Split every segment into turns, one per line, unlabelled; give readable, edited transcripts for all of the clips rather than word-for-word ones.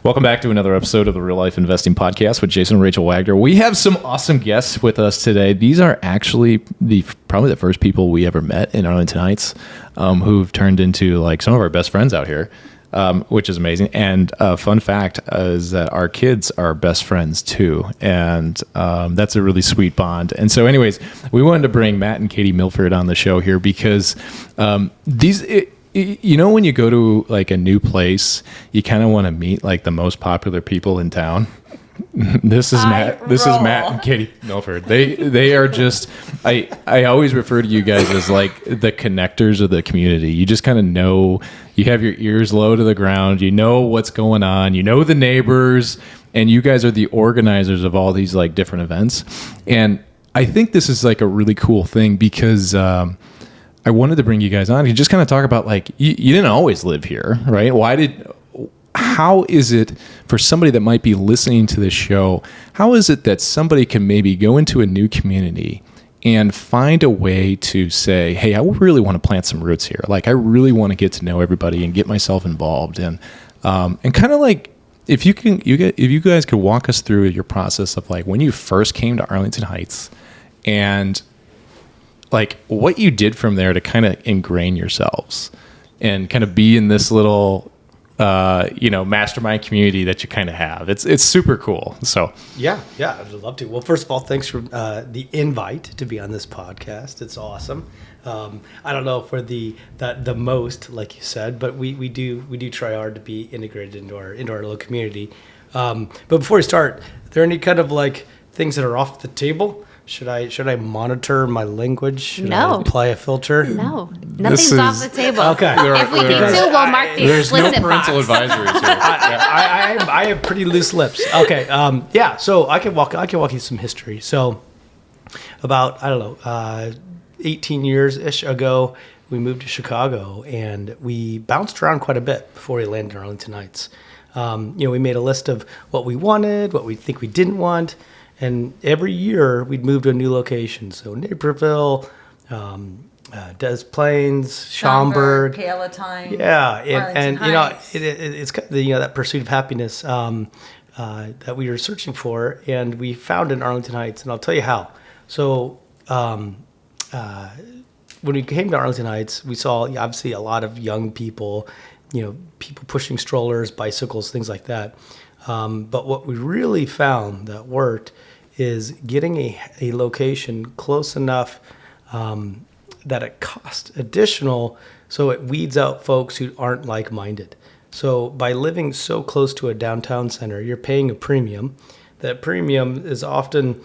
Welcome back to another episode of the Real Life Investing Podcast with Jason and Rachel Wagner. We have some awesome guests with us today. These are actually probably the first people we ever met in Arlington Heights, who've turned into like some of our best friends out here, which is amazing. And fun fact is that our kids are best friends too, and that's a really sweet bond. And so, anyways, we wanted to bring Matt and Katie Milford on the show here because you know, when you go to like a new place, you kind of want to meet like the most popular people in town. This is Matt and Katie Milford. They are just, I always refer to you guys as like the connectors of the community. You just kind of know, you have your ears low to the ground, you know what's going on, you know the neighbors, and you guys are the organizers of all these like different events. And I think this is like a really cool thing because I wanted to bring you guys on and just kind of talk about like, you didn't always live here, right? How is it for somebody that might be listening to this show, how is it that somebody can maybe go into a new community and find a way to say, hey, I really want to plant some roots here. Like, I really want to get to know everybody and get myself involved. And kind of like, if you guys could walk us through your process of like when you first came to Arlington Heights and like what you did from there to kind of ingrain yourselves and kind of be in this little, mastermind community that you kind of have. It's super cool. So
yeah, I'd love to. Well, first of all, thanks for the invite to be on this podcast. It's awesome. I don't know if we're the most, like you said, but we do try hard to be integrated into our little community. But before we start, are there any kind of like things that are off the table? Should I monitor my language? Should I apply a filter?
No, nothing's off the table.
Okay.
If we need to, we'll mark the explicit box.
There's no parental advisories here.
I have pretty loose lips. Okay. So I can walk you some history. So about 18 years-ish ago, we moved to Chicago and we bounced around quite a bit before we landed in Arlington Heights. We made a list of what we wanted, what we think we didn't want. And every year we'd move to a new location. So Naperville, Des Plaines, Schaumburg,
Palatine.
Yeah,
and
it's kind of that pursuit of happiness that we were searching for, and we found in Arlington Heights. And I'll tell you how. So when we came to Arlington Heights, we saw obviously a lot of young people, people pushing strollers, bicycles, things like that. But what we really found that worked is getting a location close enough that it costs additional, so it weeds out folks who aren't like-minded. So by living so close to a downtown center, you're paying a premium. That premium is often,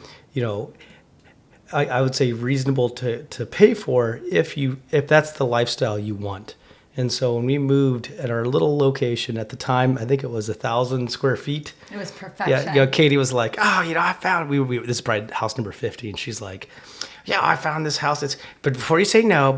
I would say reasonable to pay for if that's the lifestyle you want. And so when we moved at our little location at the time, I think it was 1,000 square feet.
It was perfection.
Yeah, Katie was like, I found, this is probably house number 50. And she's like, yeah, I found this house. But before you say no,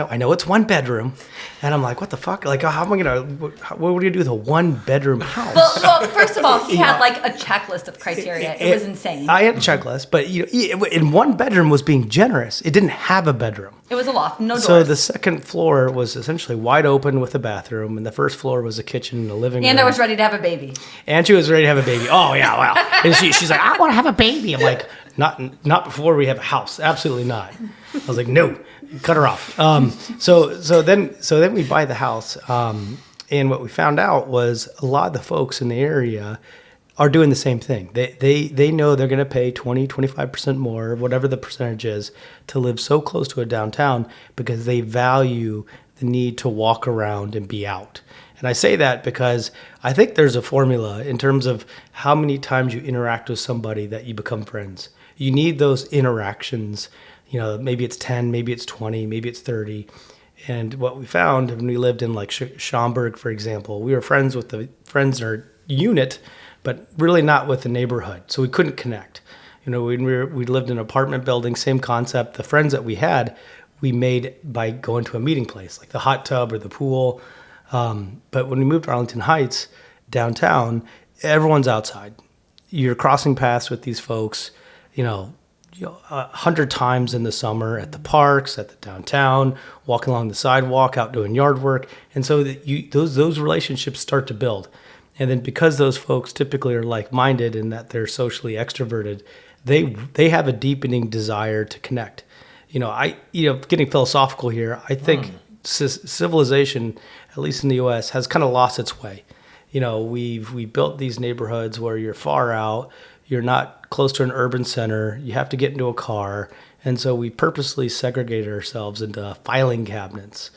I know it's one bedroom. And I'm like, what the fuck? Like, how am I what are we going to do with a one bedroom house?
Well, first of all, he had like a checklist of criteria. It was insane.
I had a checklist, but in one bedroom was being generous. It didn't have a bedroom.
It was a loft, no doors.
So the second floor was essentially wide open with a bathroom, and the first floor was a kitchen and a living room.
And I was ready to have a baby.
And she was ready to have a baby. Oh, yeah, wow. And she's like, I want to have a baby. I'm like, not before we have a house. Absolutely not. I was like, no, cut her off. So then we buy the house, and what we found out was a lot of the folks in the area are doing the same thing. They know they're going to pay 20-25% more, whatever the percentage is, to live so close to a downtown because they value the need to walk around and be out. And I say that because I think there's a formula in terms of how many times you interact with somebody that you become friends. You need those interactions. Maybe it's 10, maybe it's 20, maybe it's 30. And what we found when we lived in like Schaumburg, for example, we were friends with the friends in our unit, but really not with the neighborhood. So we couldn't connect. We lived in an apartment building, same concept. The friends that we had, we made by going to a meeting place, like the hot tub or the pool. But when we moved to Arlington Heights, downtown, everyone's outside. You're crossing paths with these folks, 100 times in the summer at the parks, at the downtown, walking along the sidewalk, out doing yard work. And so that those relationships start to build. And then because those folks typically are like-minded in that they're socially extroverted, they have a deepening desire to connect. Getting philosophical here, I think civilization, at least in the U.S., has kind of lost its way. We built these neighborhoods where you're far out, you're not close to an urban center, you have to get into a car, and so we purposely segregated ourselves into filing cabinets.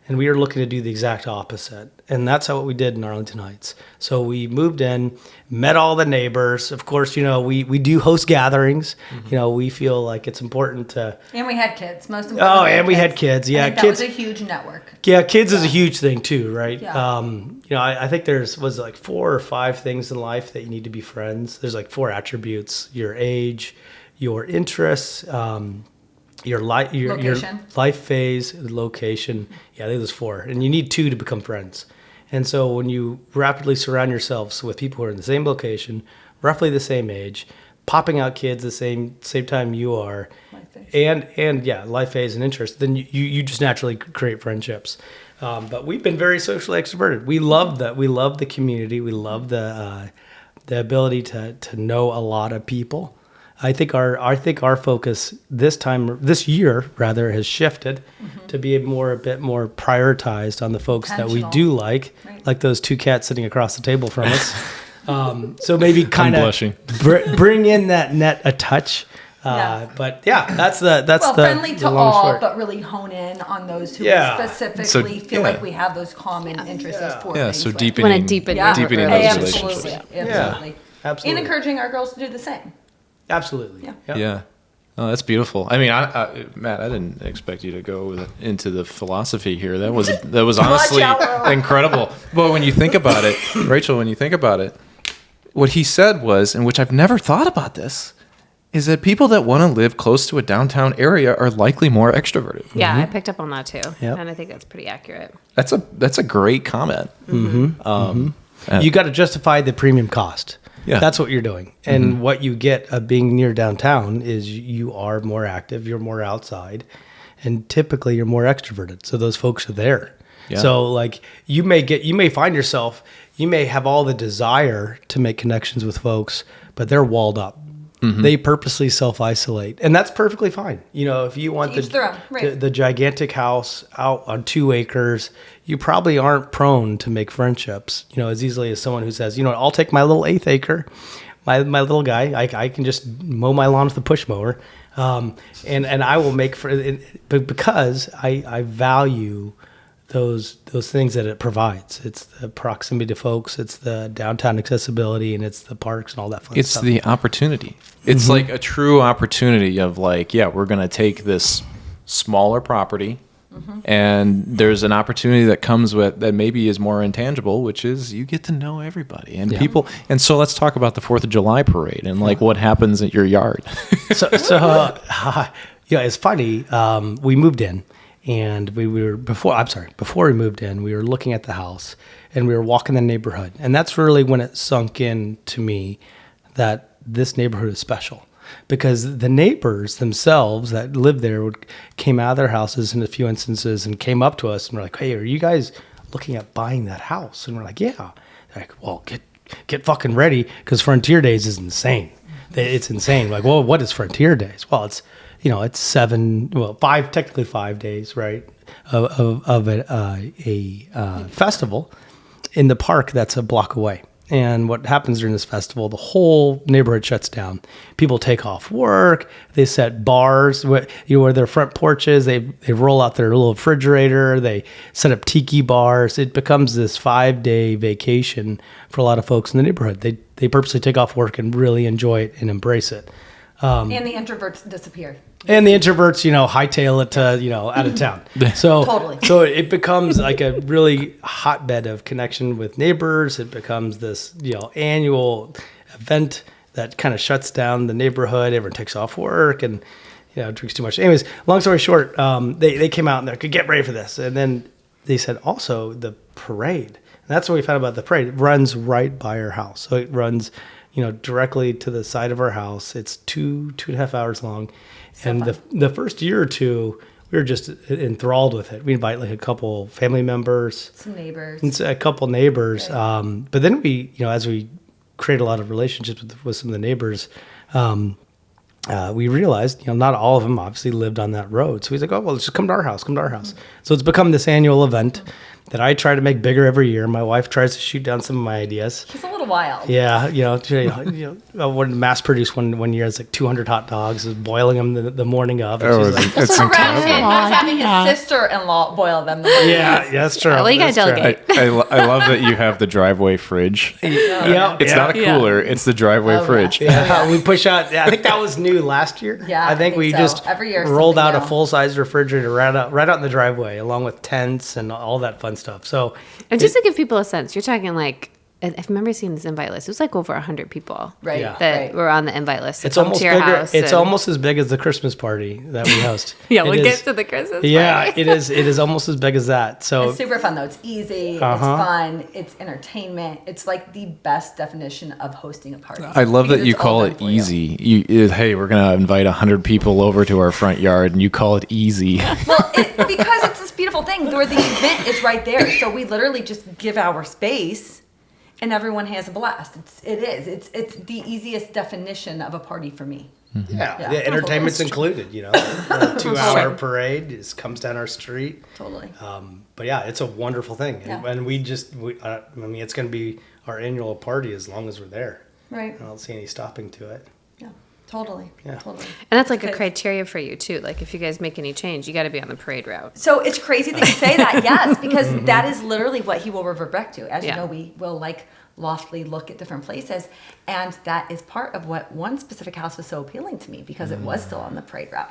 And we are looking to do the exact opposite. And that's what we did in Arlington Heights. So we moved in, met all the neighbors. Of course, we do host gatherings. We feel like it's important to...
And we had kids, most importantly.
Oh, and we had kids. Yeah,
I think
kids.
That was a huge network.
Yeah, kids is a huge thing too, right?
Yeah.
I think was like 4 or 5 things in life that you need to be friends. There's like 4 attributes: your age, your interests, your life phase, location. Yeah, I think there's 4. And you need 2 to become friends. And so when you rapidly surround yourselves with people who are in the same location, roughly the same age, popping out kids the same time you are, life phase and interest, then you just naturally create friendships. But we've been very socially extroverted. We love that. We love the community. We love the ability to know a lot of people. I think our focus this year has shifted to be a bit more prioritized on the folks that we do like those 2 cats sitting across the table from us. So maybe kind of bring in that net a touch. But yeah, that's
friendly to all,
short.
But really hone in on those who specifically feel like we have those common interests as 4 things.
So deepening those relationships.
Absolutely. And encouraging our girls to do the same.
Absolutely.
Yeah. Oh, that's beautiful. I mean, Matt, I didn't expect you to go into the philosophy here. That was honestly incredible. But when you think about it, Rachel, what he said was, and which I've never thought about this, is that people that want to live close to a downtown area are likely more extroverted.
Yeah, I picked up on that too.
Yep.
And I think that's pretty accurate.
That's a great comment.
You got to justify the premium cost. Yeah. That's what you're doing. And what you get of being near downtown is you are more active, you're more outside, and typically you're more extroverted. So those folks are there. Yeah. So like you may find yourself, you may have all the desire to make connections with folks, but they're walled up. They purposely self-isolate, and that's perfectly fine. If you want the gigantic house out on 2 acres, you probably aren't prone to make friendships, as easily as someone who says, I'll take my little 1/8 acre, my little guy, I can just mow my lawn with a push mower, and I will make friends, because I value those things that it provides. It's the proximity to folks, it's the downtown accessibility, and it's the parks and all that fun stuff.
It's the opportunity. It's like a true opportunity of we're going to take this smaller property, and there's an opportunity that comes with that maybe is more intangible, which is you get to know everybody and people. And so let's talk about the 4th of July parade and what happens at your yard.
It's funny. We moved in. And before we moved in, we were looking at the house and we were walking the neighborhood. And that's really when it sunk in to me that this neighborhood is special, because the neighbors themselves that lived there came out of their houses in a few instances and came up to us and were like, "Hey, are you guys looking at buying that house?" And we're like, "Yeah." They're like, "Well, get fucking ready, because Frontier Days is insane. It's insane." Like, well, what is Frontier Days? Well, it's 5 days, right, of a festival in the park that's a block away. And what happens during this festival, the whole neighborhood shuts down. People take off work. They set bars where their front porches. They roll out their little refrigerator. They set up tiki bars. It becomes this 5-day vacation for a lot of folks in the neighborhood. They purposely take off work and really enjoy it and embrace it.
And the introverts disappear.
And the introverts, hightail it to, out of town. So
totally.
So it becomes like a really hotbed of connection with neighbors. It becomes this, annual event that kind of shuts down the neighborhood. Everyone takes off work and, drinks too much. Anyways, long story short, they came out and they're like, "Get ready for this." And then they said also the parade. And that's what we found about the parade. It runs right by our house. So it runs, directly to the side of our house. It's 2.5 hours long. And the first year or two, we were just enthralled with it. We invite like a couple family members,
some neighbors,
and a couple neighbors.
Right.
But then we, as we create a lot of relationships with some of the neighbors, we realized, not all of them obviously lived on that road. So he's like, oh, well, let's just come to our house. So it's become this annual event that I try to make bigger every year. My wife tries to shoot down some of my ideas.
He's a little wild.
Yeah, when mass produced one year, it's like 200 hot dogs, is boiling them the morning of.
Oh,
Like,
it's
Correct.
incredible.
He was having his sister-in-law boil them.
yeah, that's true.
Well, you gotta
That's true.
delegate.
I love that you have the driveway fridge.
Yeah,
It's not a cooler; it's the driveway fridge.
Yeah, we push out. Yeah, I think that was new last year.
Yeah,
I think we
so.
just
Every year
rolled out
something
a
new.
full-size refrigerator right out in the driveway, along with tents and all that fun stuff. So,
And just to give people a sense, you're talking like, I remember seeing this invite list. It was like over 100 people
Right.
Yeah.
that were on the invite list.
it's
to come
almost
to your
bigger.
house
It's
and-
almost as big as the Christmas party that we host.
Yeah,
It
we'll
is-
get to the Christmas
Yeah,
party.
it is. It is almost as big as that. So
It's super fun though. It's easy. It's fun. It's entertainment. It's like the best definition of hosting a party.
I love
Because
that you
it's all
call
done
it
for you.
easy. Hey, we're gonna invite 100 people over to our front yard, and you call it easy.
Well, because it's this beautiful thing where the event is right there. So we literally just give our space, and everyone has a blast. It's the easiest definition of a party for me.
yeah,
Yeah.
the entertainment's included. The 2-hour parade comes down our street.
Totally.
But yeah, it's a wonderful thing,
Yeah.
and it's going to be our annual party as long as we're there.
Right.
I don't see any stopping to it.
Yeah. Totally.
Yeah.
Totally.
And that's like a
Because-
criteria for you too. Like if you guys make any change, you got to be on the parade route.
So it's crazy that you say that, yes, because that is literally what he will revert back to. As you
Yeah.
know, we will like loftily look at different places, and that is part of what one specific house was so appealing to me because it was still on the parade route.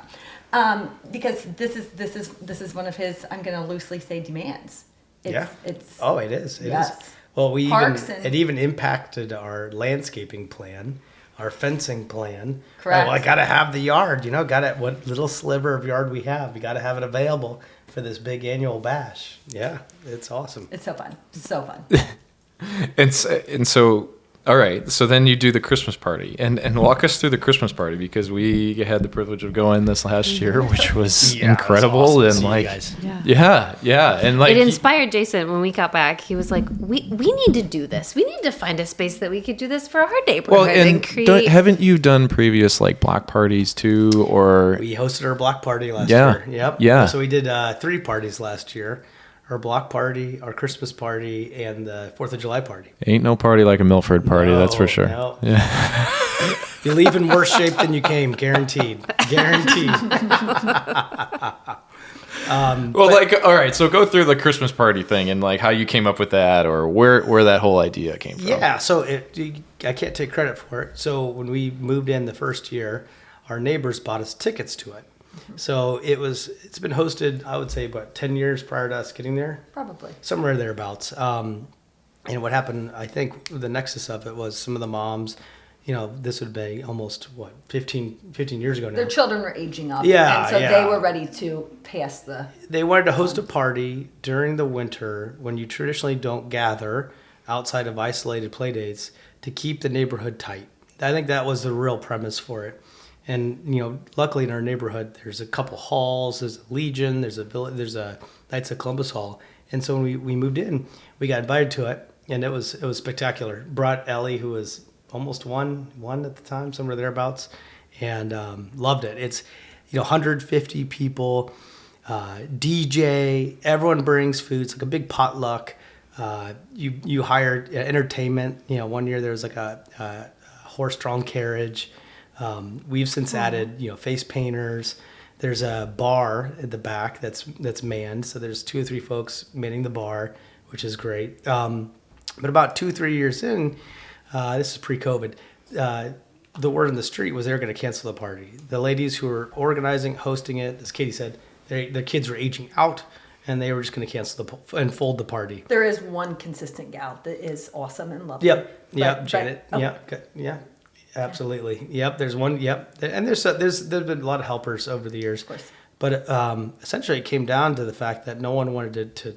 Because this is one of his, I'm going to loosely say, demands. It's
Oh, it is. It is.
Yes.
Well,
Parks
it
and-
even impacted our landscaping plan, our fencing plan.
Correct.
Well, I got to have the yard. What little sliver of yard we have. We got to have it available for this big annual bash. Yeah, it's awesome.
It's so fun. So fun.
and so, all right. So then you do the Christmas party, and walk us through the Christmas party, because we had the privilege of going this last year, which was
Yeah, it was
incredible.
awesome to
And
see you
like,
guys.
yeah, and like
It inspired Jason when we got back. He was like, we need to do this. We need to find a space that we could do this for our neighborhood
well, and
create.
haven't you done previous like block parties too, or
We hosted our block party last
Yeah.
year. Yep.
Yeah.
So we did 3 parties last year. Our block party, our Christmas party, and the 4th of July party.
ain't no party like a Milford party, that's for sure.
No.
Yeah.
You leave in worse shape than you came, guaranteed. Guaranteed.
Well, like, all right, so go through the Christmas party thing and like how you came up with that, or where that whole idea came from.
Yeah, so I can't take credit for it. So when we moved in the first year, our neighbors bought us tickets to it. So it's been hosted, I would say, about 10 years prior to us getting there.
Probably.
Somewhere thereabouts. And what happened, I think the nexus of it was some of the moms, this would be almost, 15 years ago now.
Their children were aging up.
Yeah,
And so
yeah.
they were ready to pass the.
They wanted to host a party during the winter when you traditionally don't gather outside of isolated play dates to keep the neighborhood tight. I think that was the real premise for it. And luckily in our neighborhood, there's a couple halls. There's a Legion. There's a village. There's a Knights of Columbus Hall. And so when we moved in, we got invited to it, and it was spectacular. Brought Ellie, who was almost one at the time, somewhere thereabouts, and loved it. It's 150 people, DJ. Everyone brings food. It's like a big potluck. You hire entertainment. One year there was like a horse-drawn carriage. We've since added, face painters. There's a bar at the back that's manned. So there's 2 or 3 folks manning the bar, which is great. But about 2-3 years in, this is pre-COVID, the word on the street was they were going to cancel the party. The ladies who were organizing, hosting it, as Katie said, their kids were aging out, and they were just going to cancel and fold the party.
There is one consistent gal that is awesome and lovely.
Yep,
But-
Janet.
oh,
Yeah. Absolutely. Yep. There's one. Yep. And there's been a lot of helpers over the years.
Of course.
But essentially, it came down to the fact that no one wanted to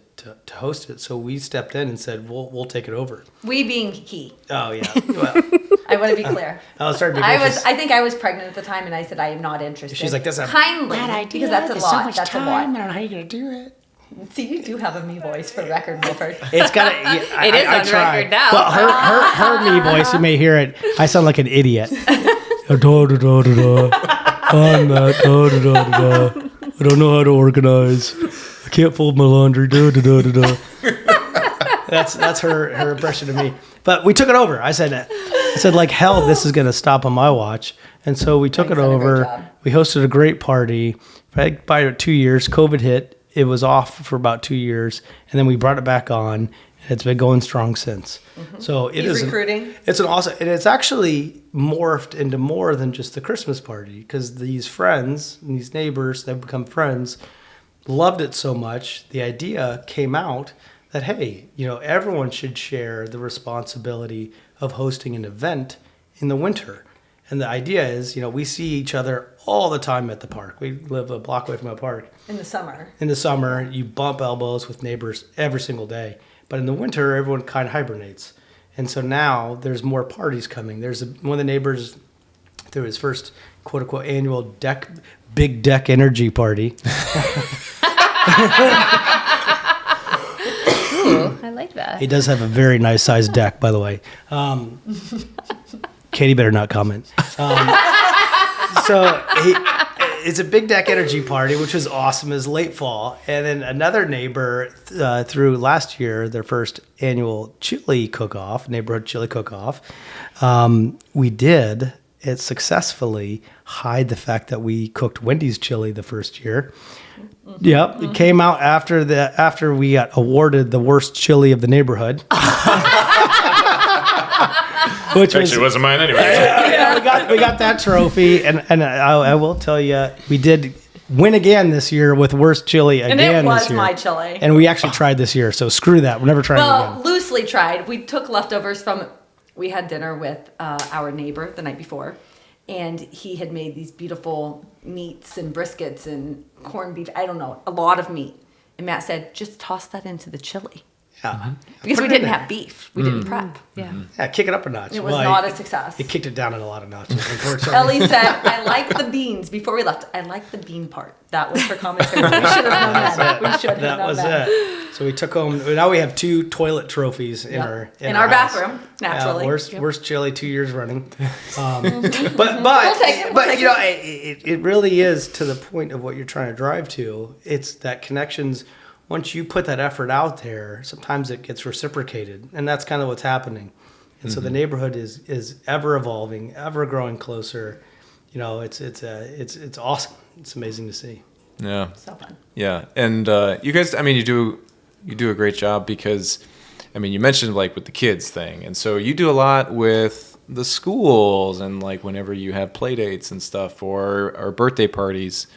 host it, so we stepped in and said, "We'll take it over."
We being he.
Oh yeah. Well,
I want to be clear.
I was starting to be
I
gracious.
think I was pregnant at the time, and I said I am not interested.
She's like, "That's a
kindly
bad idea.
because that's a
There's
lot.
so much
that's
time.
a lot."
I don't know how you're gonna do it.
See, you do have a me voice for the record, Milford.
It's got
It is on
try.
record now.
Well, her me voice, you may hear it. I sound like an idiot. Da, da, da, da, da. I'm not. Da, da, da, da, da. I don't know how to organize. I can't fold my laundry. Da, da, da, da, da. That's her impression of me. But we took it over. I said like hell, this is gonna stop on my watch. And so we took it
Done a great
over.
job.
We hosted a great party. By 2 years, COVID hit. It was off for about 2 years, and then we brought it back on, and it's been going strong since. So it
He's
is
recruiting.
It's an awesome, and it's actually morphed into more than just the Christmas party because these friends, and these neighbors, they've become friends, loved it so much. The idea came out that hey, everyone should share the responsibility of hosting an event in the winter. And the idea is, we see each other all the time at the park. We live a block away from a park.
In the summer.
In the summer, you bump elbows with neighbors every single day. But in the winter, everyone kind of hibernates. And so now there's more parties coming. There's one of the neighbors threw his first quote unquote annual big deck energy party.
Ooh, I like that.
He does have a very nice sized deck, by the way. Katie better not comment. It's a big deck energy party, which was awesome. It was late fall. And then another neighbor threw last year their first annual chili cook-off, neighborhood chili cook-off. We did it successfully hide the fact that we cooked Wendy's chili the first year. Yep, it came out after we got awarded the worst chili of the neighborhood. Which
wasn't mine anyway.
we got that trophy, and I will tell you, we did win again this year with worst chili again
And it
this
was
year.
my chili.
And we actually tried this year, so screw that. We're never trying
Well,
again.
loosely tried. We took leftovers we had dinner with our neighbor the night before, and he had made these beautiful meats and briskets and corned beef. I don't know, a lot of meat. And Matt said, just toss that into the chili.
Yeah.
Because
Put
we
it in
didn't
there.
have beef. We didn't prep.
Yeah.
Yeah, kick it up a notch.
It was not a success.
It kicked it down in a lot of notches, unfortunately.
Ellie said, I like the beans. Before we left, I like the bean part. That was for commentary. We should have known that. We should have
that
known
was
that.
it. So we took home. Now we have 2 toilet trophies in
Yep.
our
In our
house.
bathroom, naturally.
Worst chili 2 years running. But
We'll take it. We'll take
it really is to the point of what you're trying to drive to. It's that connections. Once you put that effort out there, sometimes it gets reciprocated, and that's kind of what's happening. And so the neighborhood is ever evolving, ever growing closer. It's awesome. It's amazing to see.
Yeah.
So fun.
Yeah, and you guys, you do a great job because, you mentioned like with the kids thing, and so you do a lot with the schools and like whenever you have play dates and stuff or birthday parties,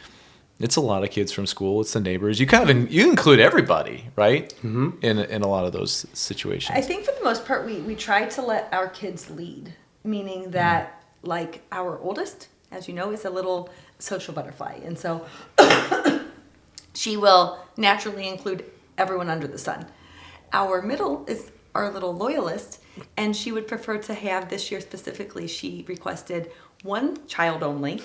it's a lot of kids from school. It's the neighbors. You you include everybody, right? Mm-hmm. In a lot of those situations.
I think for the most part, we try to let our kids lead, meaning that like our oldest, as you know, is a little social butterfly. And so she will naturally include everyone under the sun. Our middle is our little loyalist, and she would prefer to have this year specifically, she requested one child only.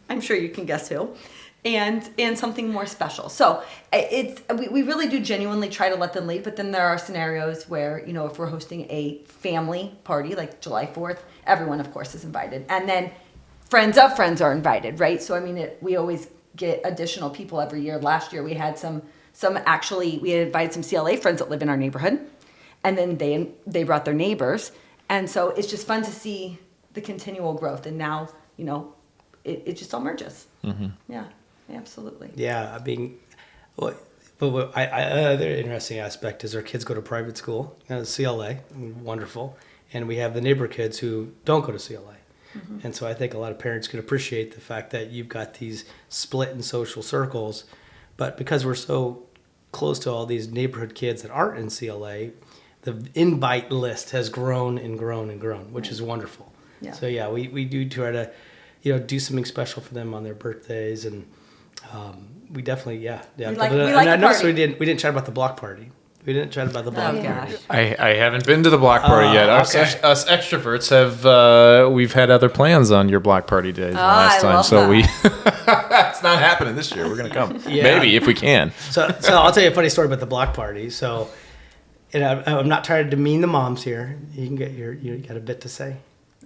I'm sure you can guess who. And something more special. So we really do genuinely try to let them lead, but then there are scenarios where, if we're hosting a family party like July 4th, everyone of course is invited. And then friends of friends are invited, right? So we always get additional people every year. Last year we had we had invited some CLA friends that live in our neighborhood, and then they brought their neighbors. And so it's just fun to see the continual growth. And now, it just all merges. Mm-hmm. Yeah. Absolutely.
Yeah, another interesting aspect is our kids go to private school, CLA, wonderful, and we have the neighbor kids who don't go to CLA. Mm-hmm. And so I think a lot of parents can appreciate the fact that you've got these split in social circles, but because we're so close to all these neighborhood kids that aren't in CLA, the invite list has grown and grown and grown, which is wonderful. Yeah. So yeah, we do try to, do something special for them on their birthdays and We definitely, yeah.
We
And
like
I
the
noticed
party.
we didn't chat about the block party. We didn't chat about the block
Oh,
party.
gosh.
I haven't been to the block party yet.
Okay.
Us extroverts have we've had other plans on your block party days last
I
time,
love
so
that.
we it's not happening this year. We're gonna come,
Yeah.
maybe if we can.
So I'll tell you a funny story about the block party. So, and I'm not trying to demean the moms here. You can get you got a bit to say.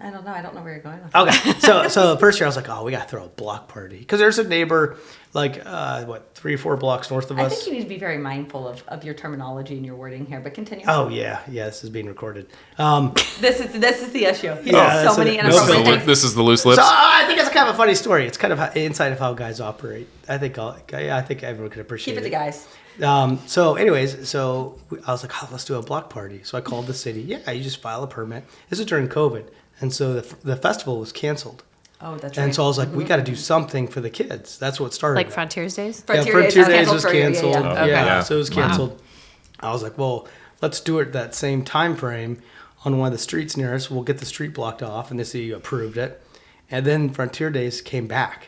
I don't know. I don't know where you're going with
Okay, so the first year I was like, oh, we got to throw a block party because there's a neighbor like 3 or 4 blocks north of
I
us.
think you need to be very mindful of your terminology and your wording here, but continue.
Oh yeah, this is being recorded.
This is the issue. He
Yeah,
says so
so
many
no
inappropriate
filter.
things.
This is the loose lips.
So I think it's kind of a funny story. It's kind of inside of how guys operate. I think everyone could appreciate
Keep it
it.
to guys.
So anyways, I was like, oh, let's do a block party. So I called the city. Yeah, you just file a permit. This is during COVID. And so the festival was canceled.
Oh, that's right.
And so I was like, we got to do something for the kids. That's what started.
Like
it.
Frontiers Days?
Frontier Days was canceled.
Yeah.
Okay.
Yeah, so it was canceled. I was like, well, let's do it that same time frame on one of the streets near us. We'll get the street blocked off, and the city approved it. And then Frontier Days came back,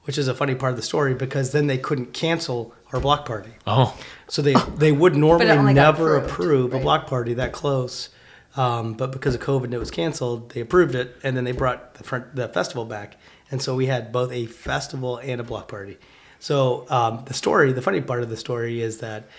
which is a funny part of the story because then they couldn't cancel our block party.
Oh,
So they would normally
only got
never
approved,
approve a
right.
block party that close. But because of COVID and it was canceled, they approved it, and then they brought the festival back. And so we had both a festival and a block party. So the funny part of the story is that,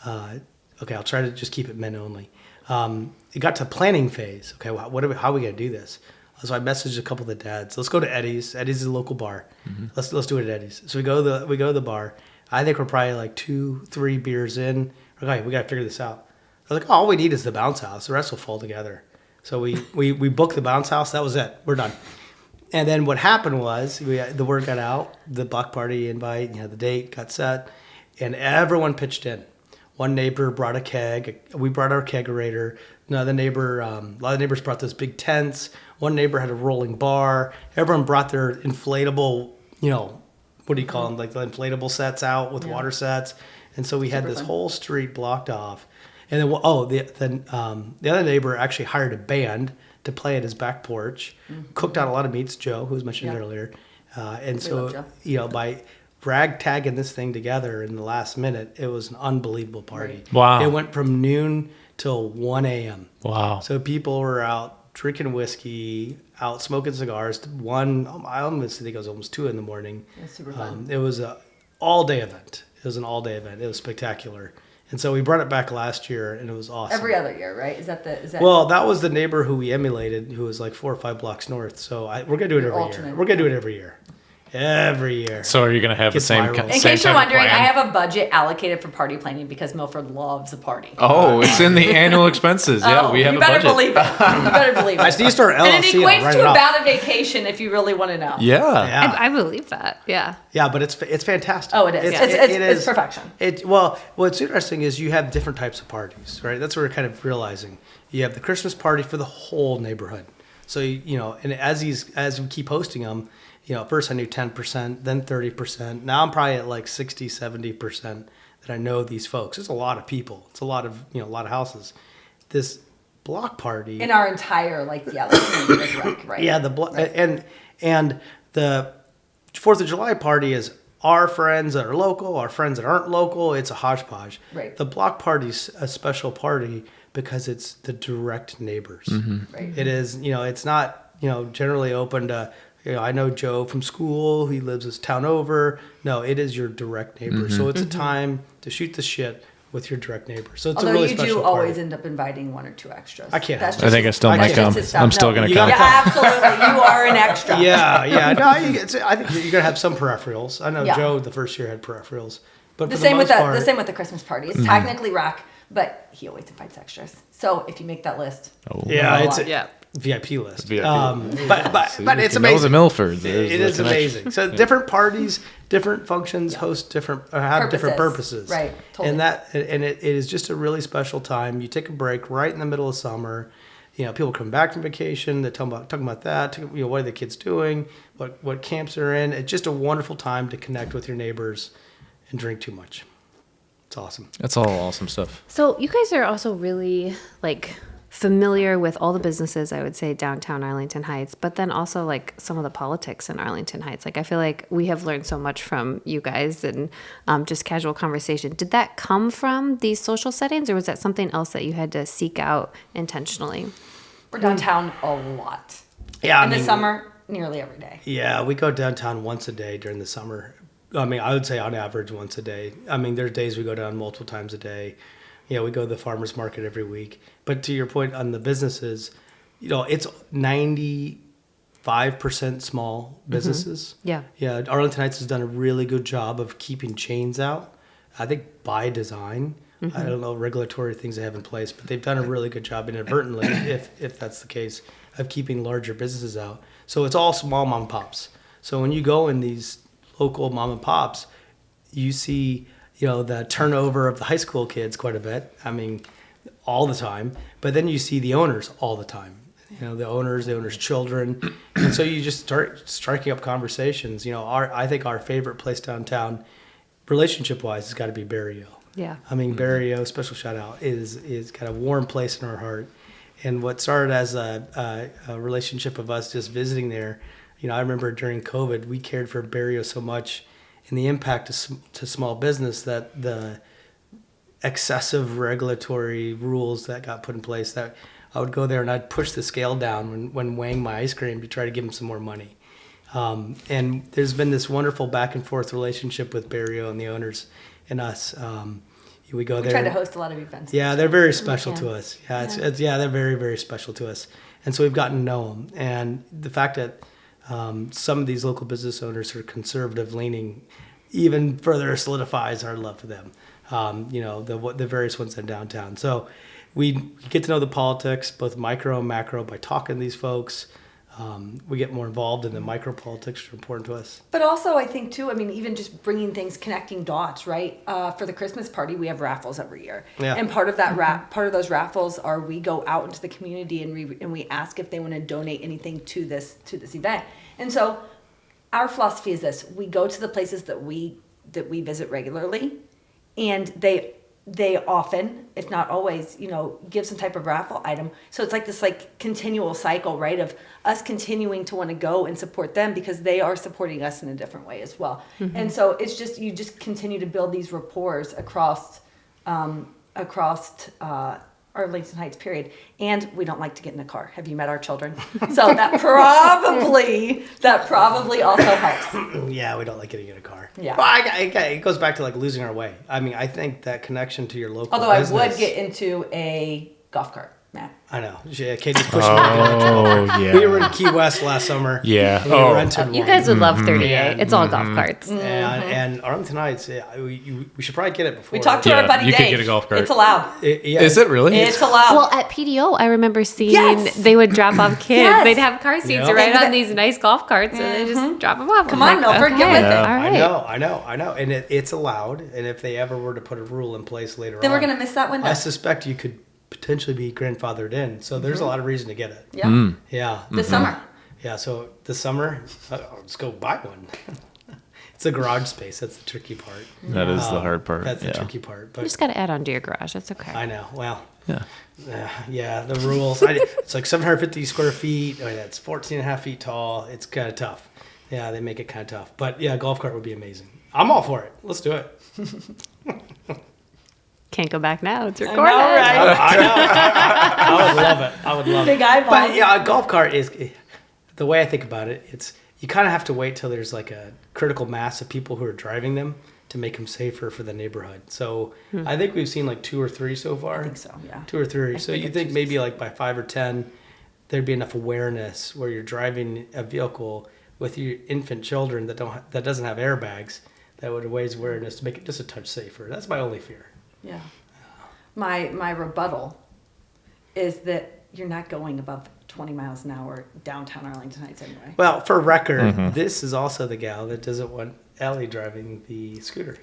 I'll try to just keep it men only. It got to planning phase. Okay, how are we going to do this? So I messaged a couple of the dads. Let's go to Eddie's. Eddie's is a local bar.
Mm-hmm.
Let's do it at Eddie's. So we go to the bar. I think we're probably like 2-3 beers in. Okay, we got to figure this out. I was like, all we need is the bounce house. The rest will fall together. So we booked the bounce house. That was it. We're done. And then what happened was the word got out, the block party invite, the date got set, and everyone pitched in. One neighbor brought a keg. We brought our kegerator. Another neighbor, a lot of neighbors brought those big tents. One neighbor had a rolling bar. Everyone brought their inflatable, what do you call them, like the inflatable sets out with water sets. And so we had this whole street blocked off. And then, the other neighbor actually hired a band to play at his back porch, cooked out a lot of meats, Joe, who was mentioned earlier. And so, by ragtagging this thing together in the last minute, it was an unbelievable party.
Right. Wow.
It went from noon till 1 a.m.
wow.
So people were out drinking whiskey, out smoking cigars. I almost think it was almost 2 in the morning.
It was super fun.
It was an all-day event. It was spectacular. And so we brought it back last year, and it was awesome.
Every other year, right? Is that?
Well, that was the neighbor who we emulated, who was like 4 or 5 blocks north. So we're gonna do it every year.
alternate.
We're gonna do it every year. Every year.
So are you going to have the
Gets
same?
viral.
In
same
case you're
type of
wondering, I
plan?
have a budget allocated for party planning because Milford loves a party.
Oh, it's in the annual expenses. Yeah, we have
you
a
better
budget.
believe it. You better believe
I
it.
need to start an
And it
LLC. I'll
equates
write
to
it off.
about a vacation if you really want to know.
Yeah.
Yeah.
I believe that. Yeah.
Yeah, but it's fantastic.
Oh, it is. It's perfection.
Well, what's interesting is you have different types of parties, right? That's what we're kind of realizing. You have the Christmas party for the whole neighborhood. So and as we keep hosting them, first I knew 10%, then 30%. Now I'm probably at like 60, 70% that I know these folks. It's a lot of people. It's a lot of houses. This block party
In our entire right?
Yeah, and the 4th of July party is our friends that are local, our friends that aren't local. It's a hodgepodge.
Right.
The block party's a special party because it's the direct neighbors.
Right.
It is, it's not, generally open to, I know Joe from school. He lives this town over. No, it is your direct neighbor. So it's a time to shoot the shit with your direct neighbor. So it's
Although
a really
you
special
do
party.
always end up inviting 1 or 2 extras.
I can't
That's
help it.
I think I still
I
might
can't
come.
help
Just his
I'm
stuff.
still
No,
going to
you
come.
gotta
Yeah, absolutely. You are an extra.
Yeah. No, I think you're gonna have some peripherals. I know
Yeah.
Joe the first year had peripherals, but
The
for
same
the
with
most part,
the same with the Christmas party. It's technically rock, but he always invites extras. So if you make that list,
yeah, it's a
Yeah.
VIP list.
VIP.
But it's
You know
amazing.
the Milfords.
It is amazing. So different parties, different functions host different or have different purposes.
Right, totally.
And it is just a really special time. You take a break right in the middle of summer. People come back from vacation. They're talking about that. What are the kids doing? What camps they're in? It's just a wonderful time to connect with your neighbors and drink too much. It's awesome.
That's all awesome stuff.
So you guys are also really familiar with all the businesses, I would say, downtown Arlington Heights, but then also like some of the politics in Arlington Heights. Like I feel like we have learned so much from you guys and just casual conversation. Did that come from these social settings, or was that something else that you had to seek out intentionally?
We're downtown a lot.
Yeah,
in the summer, nearly every day.
Yeah, we go downtown once a day during the summer. I mean, I would say on average once a day. I mean, there's days we go down multiple times a day. Yeah, we go to the farmer's market every week. But to your point on the businesses, it's 95% small businesses.
Yeah.
Yeah, Arlington Heights has done a really good job of keeping chains out. I think by design. I don't know regulatory things they have in place, but they've done a really good job inadvertently, if that's the case, of keeping larger businesses out. So it's all small mom and pops. So when you go in these local mom and pops, you see the turnover of the high school kids quite a bit. I mean, all the time. But then you see the owners all the time. The owners' children. And so you just start striking up conversations. I think our favorite place downtown, relationship-wise, has got to be Barrio.
Yeah.
I mean, Barrio, special shout out, is got a warm place in our heart. And what started as a relationship of us just visiting there, I remember during COVID, we cared for Barrio so much and the impact to small business that the excessive regulatory rules that got put in place, that I would go there and I'd push the scale down when weighing my ice cream to try to give them some more money. And there's been this wonderful back and forth relationship with Barrio and the owners and us. We go there.
We try to host a lot of events.
Yeah, they're very special to us. Yeah, they're very, very special to us. And so we've gotten to know them. And the fact that some of these local business owners are conservative leaning even further solidifies our love for them. The various ones in downtown. So we get to know the politics, both micro and macro, by talking to these folks. We get more involved in the micro politics, which are important to us.
But also, I think, too, even just bringing things, connecting dots, right? For the Christmas party, we have raffles every year. Yeah. And part of that part of those raffles are we go out into the community and we ask if they want to donate anything to this event. And so our philosophy is this: we go to the places that we visit regularly, and they often, if not always, give some type of raffle item. So it's like this continual cycle, right, of us continuing to want to go and support them because they are supporting us in a different way as well. Mm-hmm. And so it's just, you just continue to build these rapports across Arlington Heights, period. And we don't like to get in a car. Have you met our children? So that probably also helps.
Yeah, we don't like getting in a car.
Yeah.
Well, it goes back to losing our way. I mean, I think that connection to your local business.
I would get into a golf cart, Matt.
I know. Yeah, Katie's pushing me to get into it.
Yeah.
We were in Key West last summer.
Yeah.
We rented one.
You guys would love 38. It's all golf carts.
And Arlington Heights, we should probably get it before.
We talked to our buddy Dave.
You could get a golf cart.
It's allowed.
Is it really?
It's allowed.
Well, at PDO, I remember seeing they would drop off kids.
Yes.
They'd have car seats right on these nice golf carts, and they just drop them off.
Come on, Milford, get with it.
All right.
I know. And it's allowed. And if they ever were to put a rule in place later on,
then we're going to miss that window.
I suspect you could potentially be grandfathered in. So there's a lot of reason to get it.
Yeah.
Yeah.
This summer.
Yeah. So this summer, let's go buy one. It's a garage space. That's the tricky part.
That is the hard part.
That's the tricky part. But
You just got to add on to your garage. That's okay.
I know. Well,
Yeah.
the rules. It's like 750 square feet. It's 14 and a half feet tall. It's kind of tough. Yeah, they make it kind of tough. But yeah, a golf cart would be amazing. I'm all for it. Let's do it.
Can't go back now. It's recorded.
I know, right?
I know. I would love it. I would love
Big
it.
eyeballs.
But yeah, a golf cart is, the way I think about it, it's, you kind of have to wait till there's a critical mass of people who are driving them to make them safer for the neighborhood. So I think we've seen 2 or 3 so far.
I think so, yeah.
2 or 3. So you think maybe by 5 or 10, there'd be enough awareness where you're driving a vehicle with your infant children that doesn't have airbags, that would raise awareness to make it just a touch safer. That's my only fear.
Yeah. My rebuttal is that you're not going above 20 miles an hour downtown Arlington Heights anyway.
Well, for record, this is also the gal that doesn't want Ellie driving the scooter.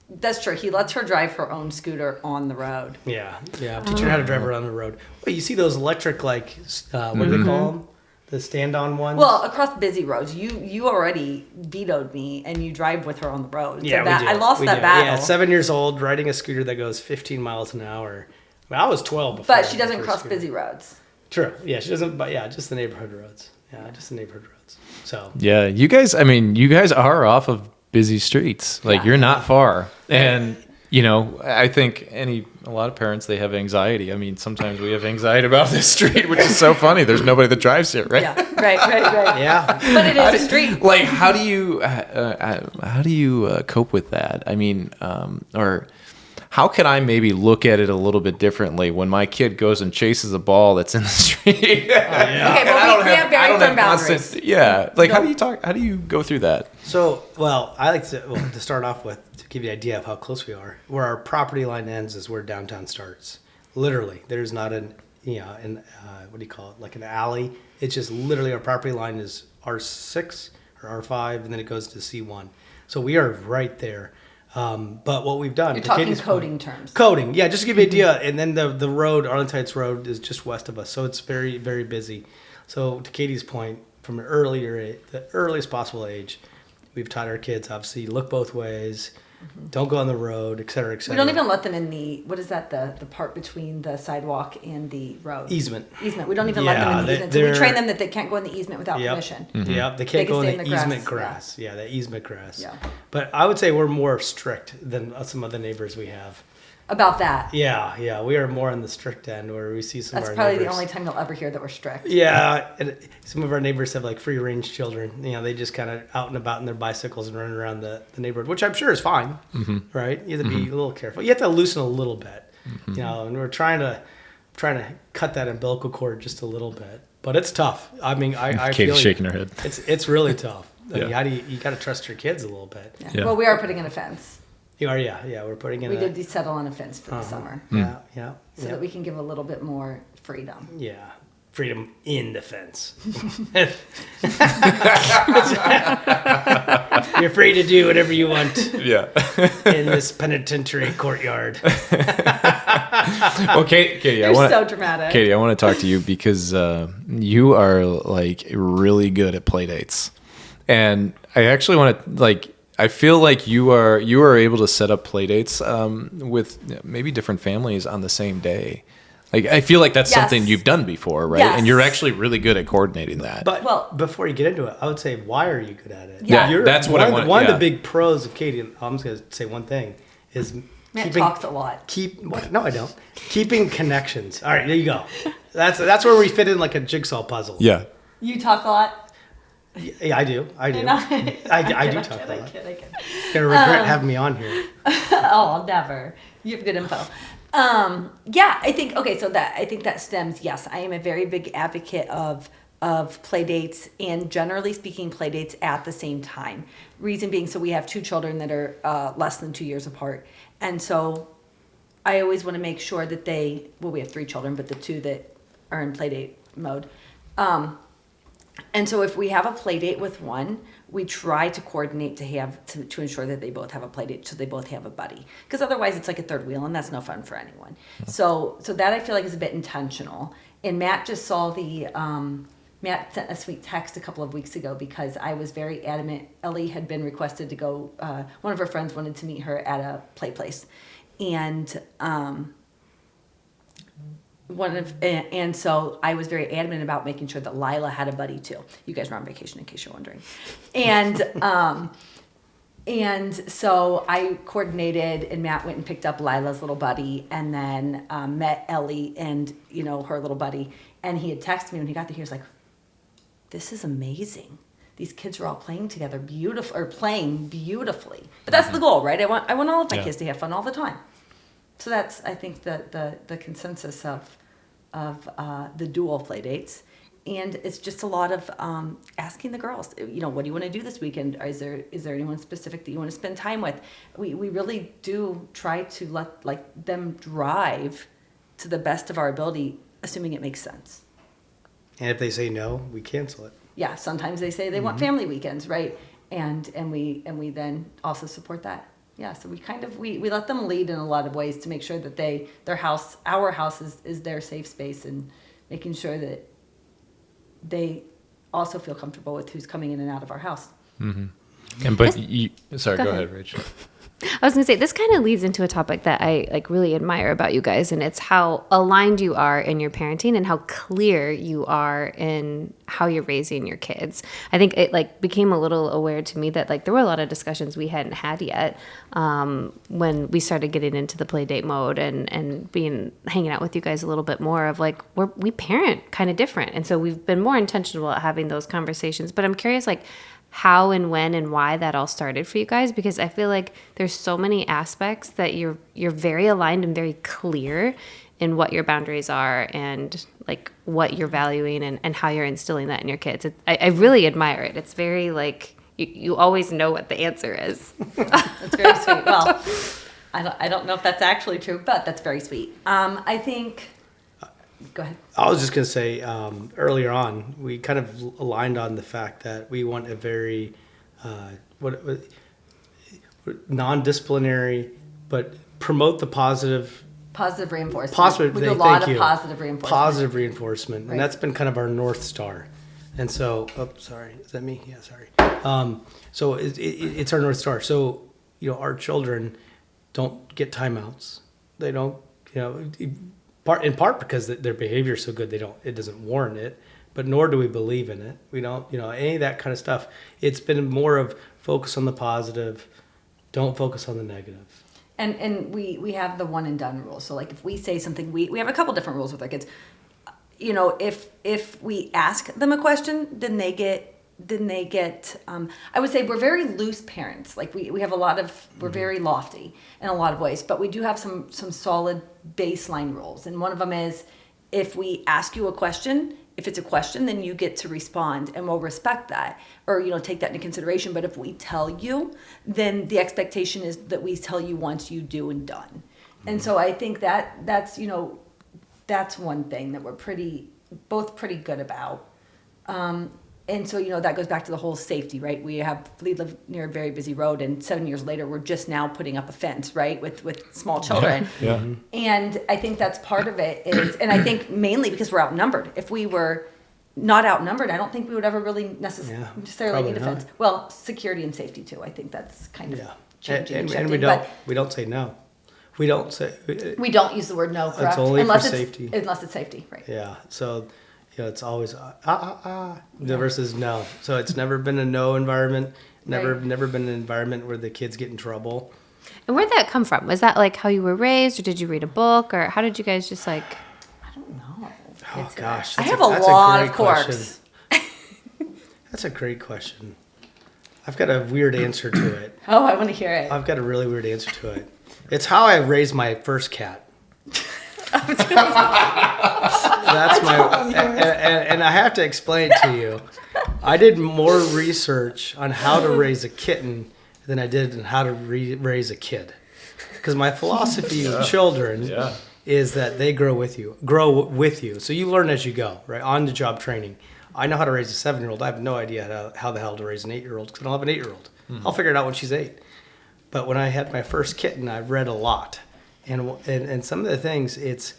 That's true. He lets her drive her own scooter on the road.
Yeah. Teach her how to drive her on the road. Well, you see those electric, what do they call them? The stand-on ones?
Well, across busy roads, you already vetoed me, and you drive with her on the road.
Yeah,
so
we do.
I lost that battle.
Yeah, 7 years old, riding a scooter that goes 15 miles an hour. Well, I was 12 before.
But she doesn't
first
cross
scooter.
busy roads.
True. Yeah, she doesn't. But yeah, just the neighborhood roads. Yeah, just the neighborhood roads. So
Yeah, you guys are off of busy streets. Like,
Yeah.
you're not far. And, I think a lot of parents, they have anxiety. I mean, sometimes we have anxiety about this street, which is so funny. There's nobody that drives here, right?
Yeah, right.
yeah,
But it is a street.
Like, how do you cope with that? I mean, or how can I maybe look at it a little bit differently when my kid goes and chases a ball that's in the street?
Okay, but we have very firm boundaries.
Like, how do you go through that?
So, well, I like to start off with, to give you an idea of how close we are. Where our property line ends is where downtown starts. Literally, there's not what do you call it? Like an alley. It's just literally our property line is R6 or R5, and then it goes to C1. So we are right there. But what we've done,
You're
to
talking
Katie's
coding
point-
terms.
Coding, yeah, just to give you an idea. And then the road, Arlington Heights Road, is just west of us, so it's very, very busy. So to Katie's point, from the earliest possible age, we've taught our kids, obviously, look both ways, don't go on the road, et cetera, et
We
cetera.
don't even let them in what is that, the part between the sidewalk and the road?
Easement.
We don't even let them in the easement. So we train them that they can't go in the easement without permission.
Yeah, they
They
can't
can
go
stay
in the easement grass. Yeah, the easement grass.
Yeah.
But I would say we're more strict than some other neighbors we have.
About that.
Yeah, we are more on the strict end where we see some
That's
of our
probably
neighbors.
the only time you'll ever hear that we're strict.
Yeah, and some of our neighbors have like free range children. They just kind of out and about in their bicycles and running around the neighborhood, which I'm sure is fine, right? You have to be a little careful. You have to loosen a little bit, and we're trying to cut that umbilical cord just a little bit, but it's tough. I mean, I
Katie's
feel
shaking her head.
It's really tough. I mean,
Yeah.
how do you got to trust your kids a little bit?
Yeah.
Yeah.
Well, we are putting in a fence.
You are, yeah. We're putting in.
We did settle on a fence for the summer.
Yeah.
So that we can give a little bit more freedom.
Yeah. Freedom in the fence. You're free to do whatever you want
Yeah.
in this penitentiary courtyard.
Well, Katie,
You're so dramatic.
Katie, I want to talk to you because you are like really good at play dates, and I actually want to I feel like you are able to set up play dates with maybe different families on the same day. Like, I feel like that's
Yes.
something you've done before, right?
Yes.
And you're actually really good at coordinating that.
But
Well-
before you get into it, I would say, why are you good at it?
Yeah.
That's what I want.
One
yeah.
of the big pros of Katie, and I'm just going to say one thing, is
Matt talks a lot.
No, I don't. Keeping connections. All right, there you go. That's where we fit in like a jigsaw puzzle.
Yeah.
You talk a lot.
Yeah, I do. I do talk a lot.
I kid.
Gonna regret having me on here.
Oh, never. You have good info. Yeah, I think that stems. Yes, I am a very big advocate of play dates, and generally speaking, play dates at the same time. Reason being, so we have two children that are less than 2 years apart, and so I always want to make sure that we have 3 children, but the 2 that are in play date mode. And so if we have a play date with one, we try to coordinate to ensure that they both have a play date, so they both have a buddy. Because otherwise it's like a third wheel, and that's no fun for anyone. So that I feel like is a bit intentional. And Matt just saw Matt sent a sweet text a couple of weeks ago because I was very adamant. Ellie had been requested to go, one of her friends wanted to meet her at a play place. And so I was very adamant about making sure that Lila had a buddy too. You guys were on vacation, in case you're wondering. And so I coordinated, and Matt went and picked up Lila's little buddy, and then met Ellie and her little buddy. And he had texted me when he got there. He was like, "This is amazing. These kids are all playing together, playing beautifully." But that's the goal, right? I want all of my kids to have fun all the time. So that's, I think, the consensus of the dual play dates. And it's just a lot of asking the girls, what do you want to do this weekend? Or is there anyone specific that you want to spend time with? We really do try to let them drive to the best of our ability, assuming it makes sense.
And if they say no, we cancel it.
Yeah, sometimes they say they want family weekends, right? And we then also support that. Yeah, so we let them lead in a lot of ways to make sure that our house is their safe space, and making sure that they also feel comfortable with who's coming in and out of our house.
Mm-hmm. And sorry, go ahead, Rachel.
I was gonna say this kind of leads into a topic that I like really admire about you guys, and it's how aligned you are in your parenting and how clear you are in how you're raising your kids. I think it like became a little aware to me that like there were a lot of discussions we hadn't had yet when we started getting into the play date mode and hanging out with you guys a little bit more of like we parent kind of different, and so we've been more intentional about having those conversations. But I'm curious like how and when and why that all started for you guys, because I feel like there's so many aspects that you're very aligned and very clear in what your boundaries are and like what you're valuing and how you're instilling that in your kids. I really admire it. It's very like you always know what the answer is.
That's very sweet. Well, I don't know if that's actually true, but that's very sweet. I think. Go ahead.
I was just going to say, earlier on, we kind of aligned on the fact that we want a very non-disciplinary, but promote the positive
reinforcement. We do a lot of positive reinforcement.
Positive reinforcement.
Right.
And that's been kind of our North Star. And so, sorry, is that me? Yeah, sorry. So it's our North Star. So, our children don't get timeouts. They don't, in part because their behavior is so good, it doesn't warrant it, but nor do we believe in it. We don't, any of that kind of stuff. It's been more of focus on the positive, don't focus on the negative.
And we have the one and done rule. So like if we say something, we have a couple different rules with our kids. If we ask them a question, then they get I would say we're very loose parents. Like we have we're very lofty in a lot of ways, but we do have some solid baseline rules. And one of them is if we ask you a question, if it's a question, then you get to respond and we'll respect that or, take that into consideration. But if we tell you, then the expectation is that we tell you once you do and done. Mm-hmm. And so I think that's one thing that we're both pretty good about. And so, that goes back to the whole safety, right? We live near a very busy road, and 7 years later, we're just now putting up a fence, right, with small children.
Yeah.
And I think that's part of it and I think mainly because we're outnumbered. If we were not outnumbered, I don't think we would ever really necessarily need a fence. Well, security and safety too. I think that's kind of changing and shifting.
And we don't say no. We don't
use the word no, correct?
It's only for safety.
Unless it's safety, right?
Yeah. So. It's always versus no. So it's never been a no environment. Never been an environment where the kids get in trouble.
And where'd that come from? Was that like how you were raised, or did you read a book, or how did you guys just like?
I don't know.
Oh gosh,
I have a lot of quirks.
That's a great question. I've got a weird answer to it.
Oh, I want to hear it.
I've got a really weird answer to it. It's how I raised my first cat. That's and I have to explain it to you. I did more research on how to raise a kitten than I did on how to raise a kid. Because my philosophy of children is that they grow with you. So you learn as you go, right? On the job training. I know how to raise a 7-year-old. I have no idea how the hell to raise an 8-year-old because I don't have an 8-year-old. Mm-hmm. I'll figure it out when she's 8. But when I had my first kitten, I read a lot. And some of the things, it's,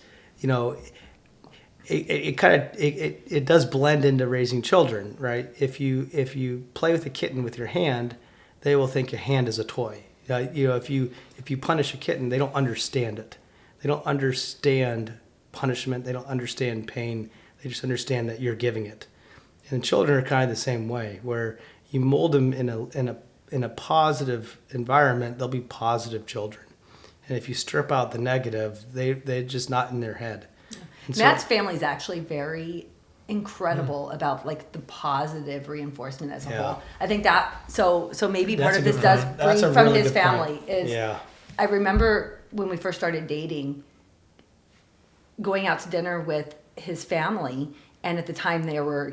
it does blend into raising children, right? If you play with a kitten with your hand, they will think your hand is a toy. If you punish a kitten, they don't understand it. They don't understand punishment. They don't understand pain. They just understand that you're giving it. And children are kind of the same way, where you mold them in a positive environment, they'll be positive children. And if you strip out the negative, they're just not in their head. And
Matt's family is actually very incredible about like the positive reinforcement as a whole. I think that so maybe part of this does bring from his family is I remember when we first started dating, going out to dinner with his family, and at the time they were,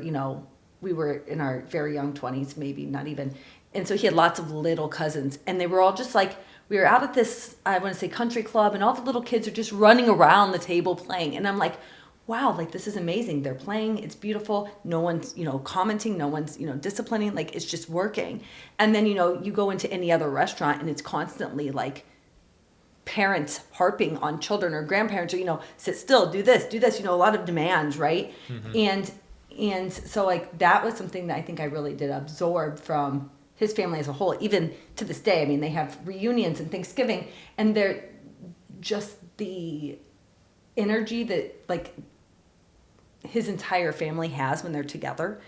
we were in our very young 20s, maybe not even. And so he had lots of little cousins, and they were all just like, we were out at this, I want to say country club, and all the little kids are just running around the table playing. And I'm like, wow, like this is amazing. They're playing, it's beautiful. No one's, commenting, no one's, disciplining, like it's just working. And then, you go into any other restaurant and it's constantly like parents harping on children or grandparents or, sit still, do this, a lot of demands, right? Mm-hmm. And so like that was something that I think I really did absorb from his family as a whole, even to this day. I mean, they have reunions and Thanksgiving, and they're just the energy that like his entire family has when they're together.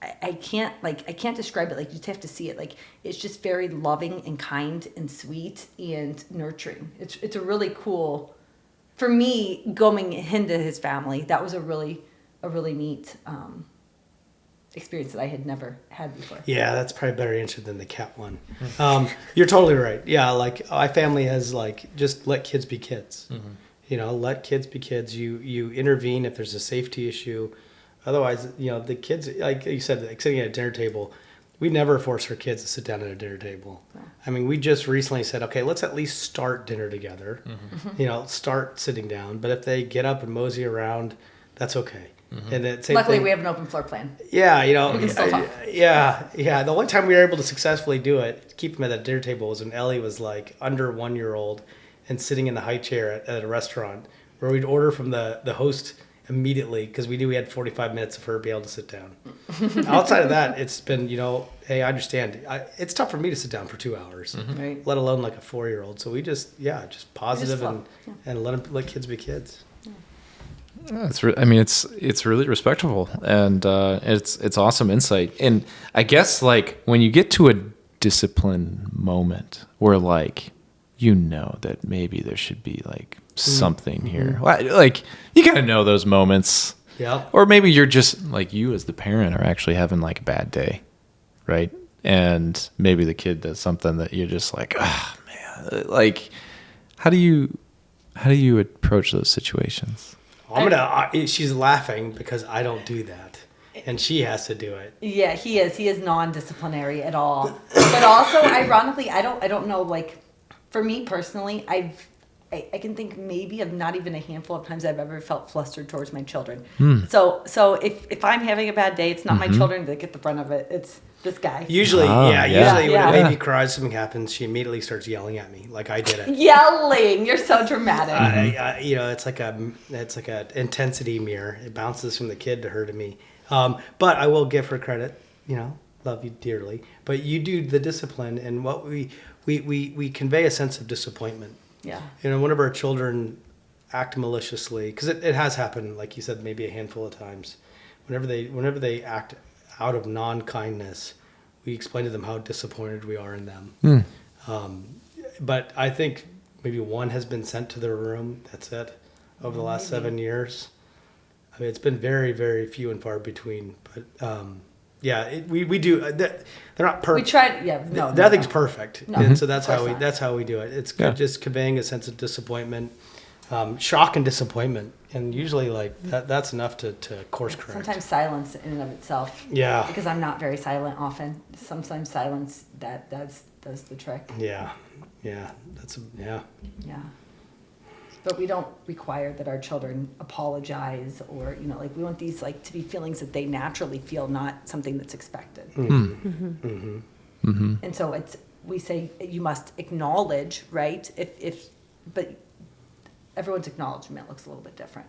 I can't describe it. Like, you just have to see it. Like, it's just very loving and kind and sweet and nurturing. It's a really cool, for me, going into his family. That was a really neat experience that I had never had before.
Yeah, that's probably a better answer than the cat one. You're totally right. Yeah, like my family has like just let kids be kids. You know, let kids be kids. You intervene if there's a safety issue. Otherwise, you know, the kids, like you said, like sitting at a dinner table, we never force our kids to sit down at a dinner table. Yeah. I mean, we just recently said, okay, let's at least start dinner together. You know, start sitting down. But if they get up and mosey around, that's okay. And
luckily, we have an open floor plan.
Yeah, you know,
we can still talk.
Yeah. The only time we were able to successfully do it, keep them at that dinner table, was when Ellie was like under 1 year old and sitting in the high chair at a restaurant where we'd order from the host immediately because we knew we had 45 minutes of her being able to sit down. Outside of that, it's been, you know, hey, I understand. It's tough for me to sit down for 2 hours,
right.
let alone like a 4-year-old. So we just positive and let kids be kids.
Yeah, it's really respectable, and it's awesome insight. And I guess like when you get to a discipline moment where like you know that maybe there should be like something here, like you gotta know those moments.
Yeah.
Or maybe you're just like, you as the parent are actually having like a bad day, right? And maybe the kid does something that you're just like, oh man, like how do you approach those situations?
She's laughing because I don't do that, and she has to do it.
Yeah, he is non-disciplinary at all. But also, ironically, I don't know. Like, for me personally, I can think maybe of not even a handful of times I've ever felt flustered towards my children. So if I'm having a bad day, it's not my children that get the brunt of it. It's this guy.
Usually when a baby cries, something happens, she immediately starts yelling at me like I did it.
Yelling! You're so dramatic.
You know, it's like a intensity mirror. It bounces from the kid to her to me. But I will give her credit. You know, love you dearly. But you do the discipline, and what we convey a sense of disappointment.
Yeah.
You know, one of our children act maliciously, because it has happened, like you said, maybe a handful of times. Whenever they act out of non-kindness, we explain to them how disappointed we are in them. But I think maybe one has been sent to their room. That's it. Over the last 7 years. I mean, it's been very, very few and far between. But we do. They're not perfect.
We tried. Yeah. No.
Nothing's perfect.
No.
And so that's how we do it. It's just conveying a sense of disappointment, shock and disappointment. And usually, like that's enough to course correct.
Sometimes silence in and of itself.
Yeah.
Because I'm not very silent often. Sometimes silence does the trick.
Yeah. Yeah.
Yeah. But we don't require that our children apologize, or like we want these like to be feelings that they naturally feel, not something that's expected. And so we say you must acknowledge, right? But everyone's acknowledgement looks a little bit different.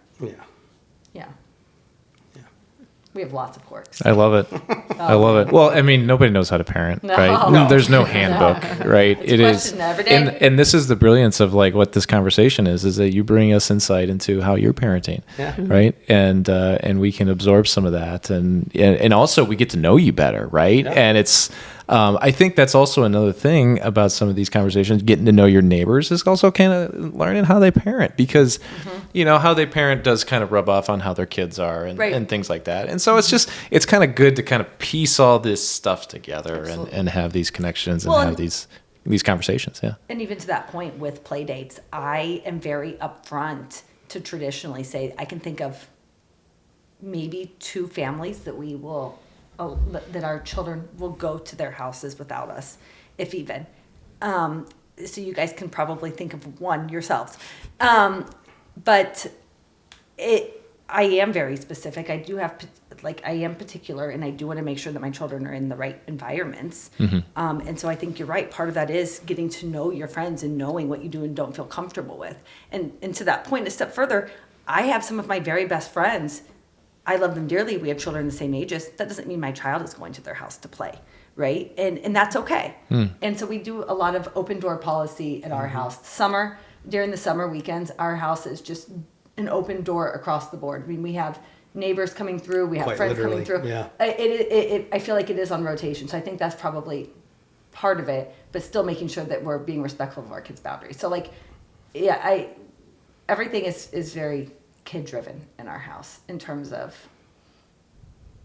Yeah. We have lots of quirks.
I love it. I love it. Well, I mean, nobody knows how to parent, right?
No.
There's no handbook, right?
It is every day.
And this is the brilliance of like what this conversation is that you bring us insight into how you're parenting, right? And we can absorb some of that, and also we get to know you better, right? Yeah. And it's I think that's also another thing about some of these conversations. Getting to know your neighbors is also kind of learning how they parent, because how they parent does kind of rub off on how their kids are and things like that. And so it's kind of good to kind of piece all this stuff together and have these connections and have these conversations. Yeah.
And even to that point with play dates, I am very upfront to traditionally say I can think of maybe 2 families that we will. That our children will go to their houses without us, if even. So you guys can probably think of one yourselves. But I am very specific. I do have, I am particular, and I do want to make sure that my children are in the right environments. And so I think you're right. Part of that is getting to know your friends and knowing what you do and don't feel comfortable with. And to that point, a step further, I have some of my very best friends I love them dearly. We have children the same ages. That doesn't mean my child is going to their house to play, right? And that's okay. And so we do a lot of open door policy at our house. During the summer weekends, our house is just an open door across the board. I mean, we have neighbors coming through. We have
Quite
friends
literally,
coming through.
yeah.
I feel like it is on rotation. So I think that's probably part of it, but still making sure that we're being respectful of our kids' boundaries. So like, yeah, everything is very kid driven in our house in terms of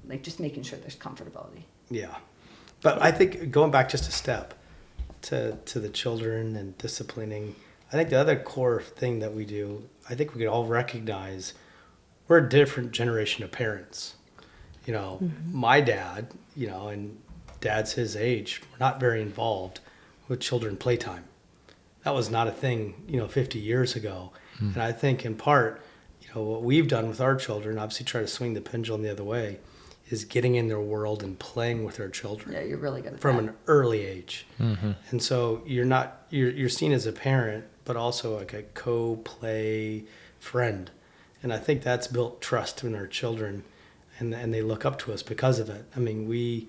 like just making sure there's comfortability.
Yeah. But I think going back just a step to the children and disciplining, I think the other core thing that we do, I think we could all recognize we're a different generation of parents. You know, my dad, you know, and dads his age were not very involved with children playtime. That was not a thing, you know, 50 years ago. And I think in part, you know, what we've done with our children, obviously try to swing the pendulum the other way, is getting in their world and playing with our children.
Yeah, you're really good at
from
that.
an early age. And so you're seen as a parent, but also like a co-play friend. And I think that's built trust in our children, and they look up to us because of it. I mean, we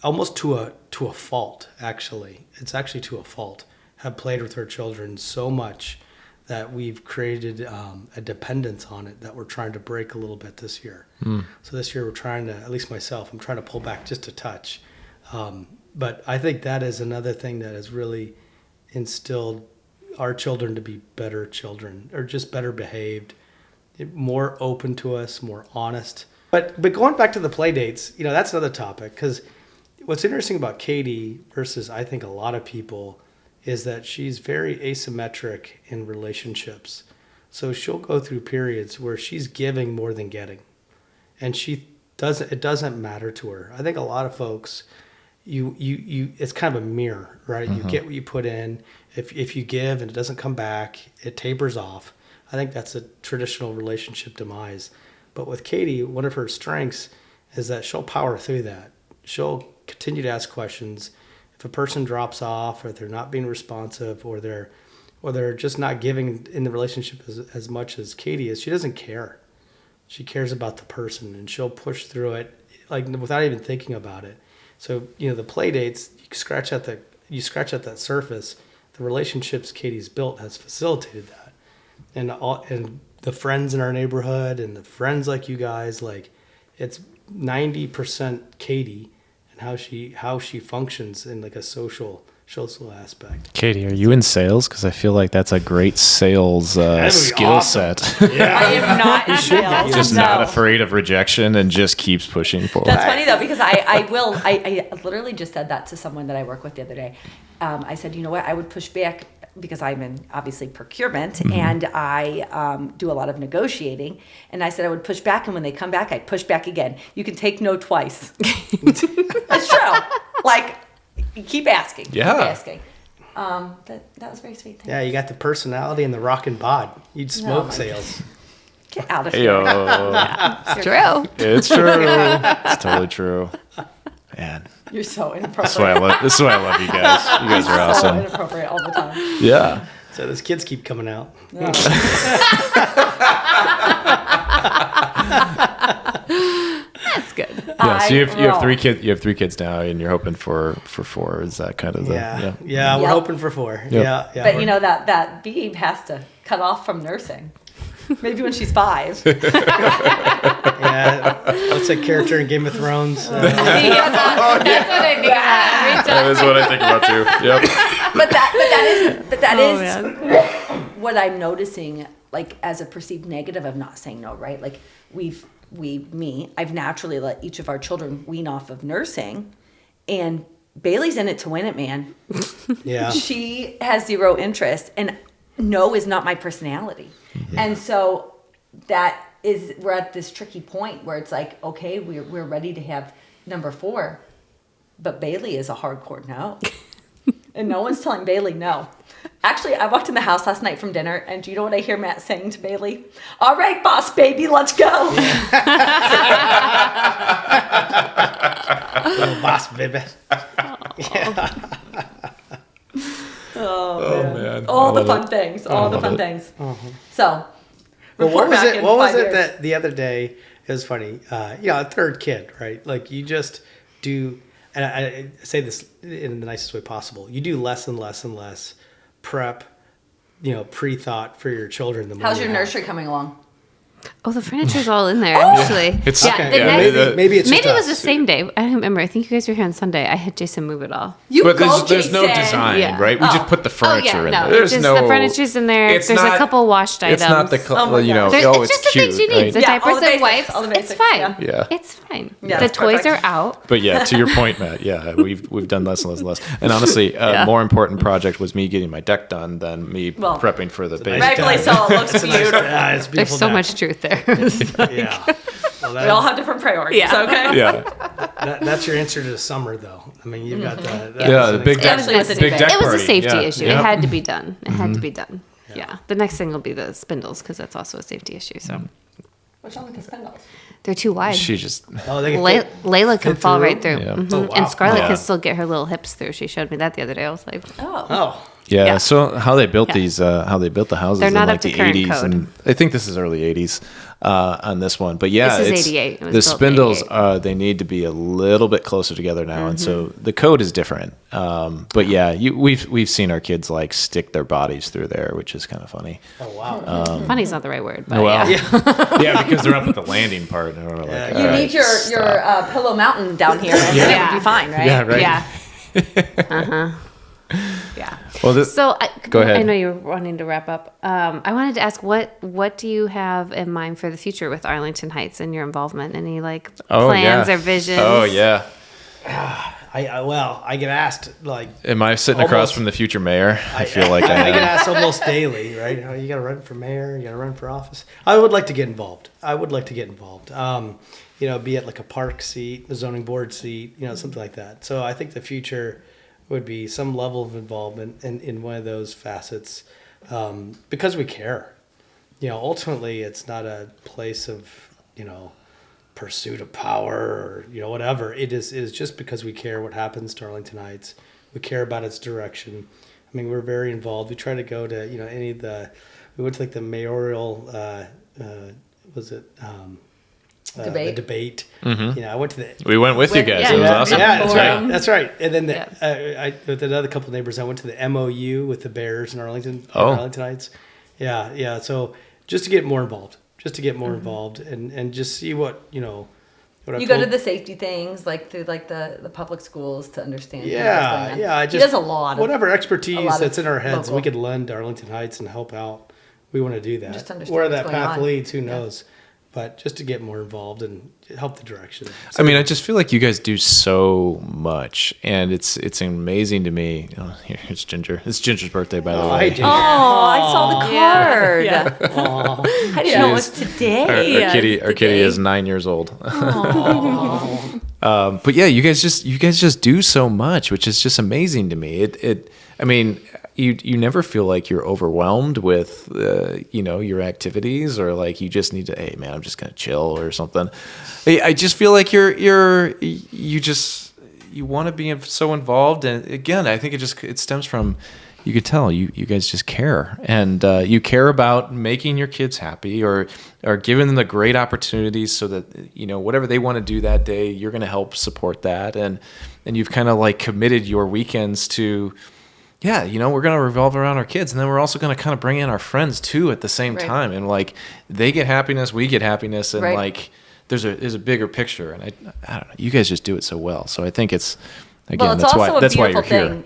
almost to a fault, actually. It's actually to a fault, have played with our children so much that we've created a dependence on it that we're trying to break a little bit this year. So this year we're trying to, at least myself, I'm trying to pull back just a touch. But I think that is another thing that has really instilled our children to be better children, or just better behaved, more open to us, more honest. But going back to the play dates, you know, that's another topic, because what's interesting about Katie versus I think a lot of people is that she's very asymmetric in relationships. So she'll go through periods where she's giving more than getting. And it doesn't matter to her. I think a lot of folks, it's kind of a mirror, right? You get what you put in. If you give and it doesn't come back, it tapers off. I think that's a traditional relationship demise. But with Katie, one of her strengths is that she'll power through that. She'll continue to ask questions. If a person drops off, or they're not being responsive, or they're just not giving in the relationship as much as Katie is, she doesn't care. She cares about the person, and she'll push through it like without even thinking about it. So, you know, the play dates, you scratch at that surface. The relationships Katie's built has facilitated that, and the friends in our neighborhood and the friends like you guys, like it's 90% Katie. How she functions in like a social aspect.
Katie, are you in sales? Because I feel like that's a great sales skill
awesome.
set.
I am not in sales.
Just
No.
not afraid of rejection and just keeps pushing forward.
That's funny though, because I literally just said that to someone that I work with the other day. I said, you know what, I would push back because I'm in obviously procurement and I do a lot of negotiating. And I said I would push back, and when they come back, I'd push back again. You can take no twice. That's true. Like, keep asking.
Yeah.
Keep asking. That was very sweet. Thank
Yeah, you got the personality and the rockin' bod. You'd smoke
my
sales.
Get out of here.
Heyo.
It's true.
It's true. It's totally true. Man,
You're so inappropriate.
this is why I love you guys. You guys are
So
awesome.
inappropriate all the time.
Yeah.
So those kids keep coming out.
Yeah.
That's good.
Yeah. So you have
roll.
3 kids. You have 3 kids now, and you're hoping for 4. Is that kind of the
Yeah, we're
Yep.
hoping for 4.
Yep.
Yeah.
But you know that Beeb has to cut off from nursing. Maybe when she's 5.
Yeah. What's that character in Game of Thrones?
That's what I think about.
That is what I think about too. Yep.
But that
Oh,
is
man.
what I'm noticing, like as a perceived negative of not saying no, right? Like I've naturally let each of our children wean off of nursing, and Bailey's in it to win it, man.
Yeah.
She has 0 interest, and no is not my personality. Yeah. And so we're at this tricky point where it's like, okay, we're ready to have number 4, but Bailey is a hardcore no. And no one's telling Bailey no. Actually, I walked in the house last night from dinner, and do you know what I hear Matt saying to Bailey? All right, boss baby, let's go.
Little boss, baby.
Oh,
man.
All
I
the
love
fun
it.
things.
I
All the
love
fun
it.
things. So,
Well, what
report
was
back
it?
in
What was
5
it
years.
that the other day was funny. A third kid, right? Like you just do, and I say this in the nicest way possible. You do less and less and less prep, pre-thought for your children. The more
How's
you
your
have.
nursery coming along?
Oh, the furniture's all in there, actually.
It's
yeah,
okay.
the
Yeah,
next-
maybe it's just
maybe it was
us.
the same day. I don't remember. I think you guys were here on Sunday. I had Jason move it all.
But there's no design,
Yeah.
right? We just put the
Oh
furniture
yeah,
in
no.
there. There's
just
no.
the furniture's in there.
It's
There's
not-
a couple washed items.
It's not the
Oh my gosh.
It's
it's
just the
cute,
things she needs.
right?
The
Yeah, all
diapers
the
and
basics,
wipes.
all the
It's
basics,
fine.
Yeah.
It's fine.
Yeah,
the
it's
toys
perfect.
are out.
But yeah, to your point, Matt. Yeah, we've done less and less and less. And honestly, a more important project was me getting my deck done than me prepping for the baby.
Rightfully so. It looks beautiful.
Yeah, it's
There's
beautiful.
so
deck.
much truth there.
Yeah. Well,
We all have different priorities.
Yeah.
Okay.
Yeah,
that's your answer to the summer, though. I mean, you've got the
yeah, the big deck,
Actually, it's a
big
new
deck
It was a
party.
safety
Yeah.
issue.
Yeah.
It had to be done. It had to be done. Yeah. The next thing will be the spindles because that's also a safety issue. So
What's wrong with the spindles?
they're too wide.
She just
Oh, they can
Layla can
fit
fall
through?
right through.
Yeah.
Mhm.
Oh, wow.
And Scarlett
Yeah.
can still get her little hips through. She showed me that the other day. I was like,
Oh,
yeah.
Yeah.
So how they built
Yeah.
these, how they built the houses
They're
in
not
like
up to
the
current
80s,
code.
and I think this is early 80s on this one. But yeah,
This is
it's
88. It was
the
built in
spindles.
88.
They need to be a little bit closer together now, and so
Mm-hmm.
the code is different. But yeah, we've seen our kids like stick their bodies through there, which is kind of funny.
oh wow.
funny's not the right word, but
Well,
yeah.
yeah, because they're up at the landing part. And we're like,
You
all
You
right,
need your
stop.
pillow mountain down here, and then it
Yeah.
would be fine, right?
Yeah, right.
Yeah. Yeah.
Well, this,
So
Go ahead.
I know you're wanting to wrap up. I wanted to ask what do you have in mind for the future with Arlington Heights and your involvement? Any plans or visions?
Oh yeah.
I get asked like
Am I sitting across
Almost.
from the future mayor? I feel like I
I get
am.
asked almost daily, right? Oh, you got to run for mayor, you got to run for office. I would like to get involved. Be it like a park seat, a zoning board seat, something like that. So I think the future would be some level of involvement in one of those facets, because we care. Ultimately, it's not a place of pursuit of power or whatever. It is just because we care what happens to Arlington Heights. We care about its direction. I mean, we're very involved. We try to go to any of the. We went to like the mayoral.
Debate.
The debate.
Mm-hmm.
I went to the.
We went with you guys.
Yeah.
It was
Yeah.
awesome.
Yeah, that's
Forum.
right. That's right. And then
Yeah.
I with another couple of neighbors, I went to the MOU with the Bears in Arlington.
Oh.
Arlington Heights. Yeah. So just to get more involved, and just see what What I've
You go to
told-
the safety things, like through like the public schools to understand. what's
Yeah,
going on.
yeah.
He does a lot.
Whatever
a
expertise
lot of
that's in our heads,
local.
we could lend to Arlington Heights and help out. We want to do that.
Just understand
Where
what's
that
going
path
on.
leads, who
Yeah.
knows? But just to get more involved and help the direction.
I mean, I just feel like you guys do so much, and it's amazing to me. Oh, here's Ginger. It's Ginger's birthday, by the
Oh,
way.
hey, Ginger.
Oh, I saw the card.
Yeah.
Aw.
I didn't know it
She
was
is-
today.
Our
Yeah,
kitty,
it's
our kitty
today.
is 9 years old. But yeah, you guys just do so much, which is just amazing to me. I mean, you never feel like you're overwhelmed with your activities, or like you just need to, hey man, I'm just gonna chill or something. I just feel like you want to be so involved, and again, I think it stems from, you could tell you guys just care, and you care about making your kids happy, or giving them the great opportunities so that whatever they want to do that day, you're going to help support that, and you've kind of like committed your weekends to, we're going to revolve around our kids, and then we're also going to kind of bring in our friends too at the same
Right.
time, and like they get happiness, we get happiness, and
Right.
like there's a bigger picture, and I don't know, you guys just do it so well, so I think it's. Again,
Well, it's
that's
also
why
a
you're
beautiful
here.
thing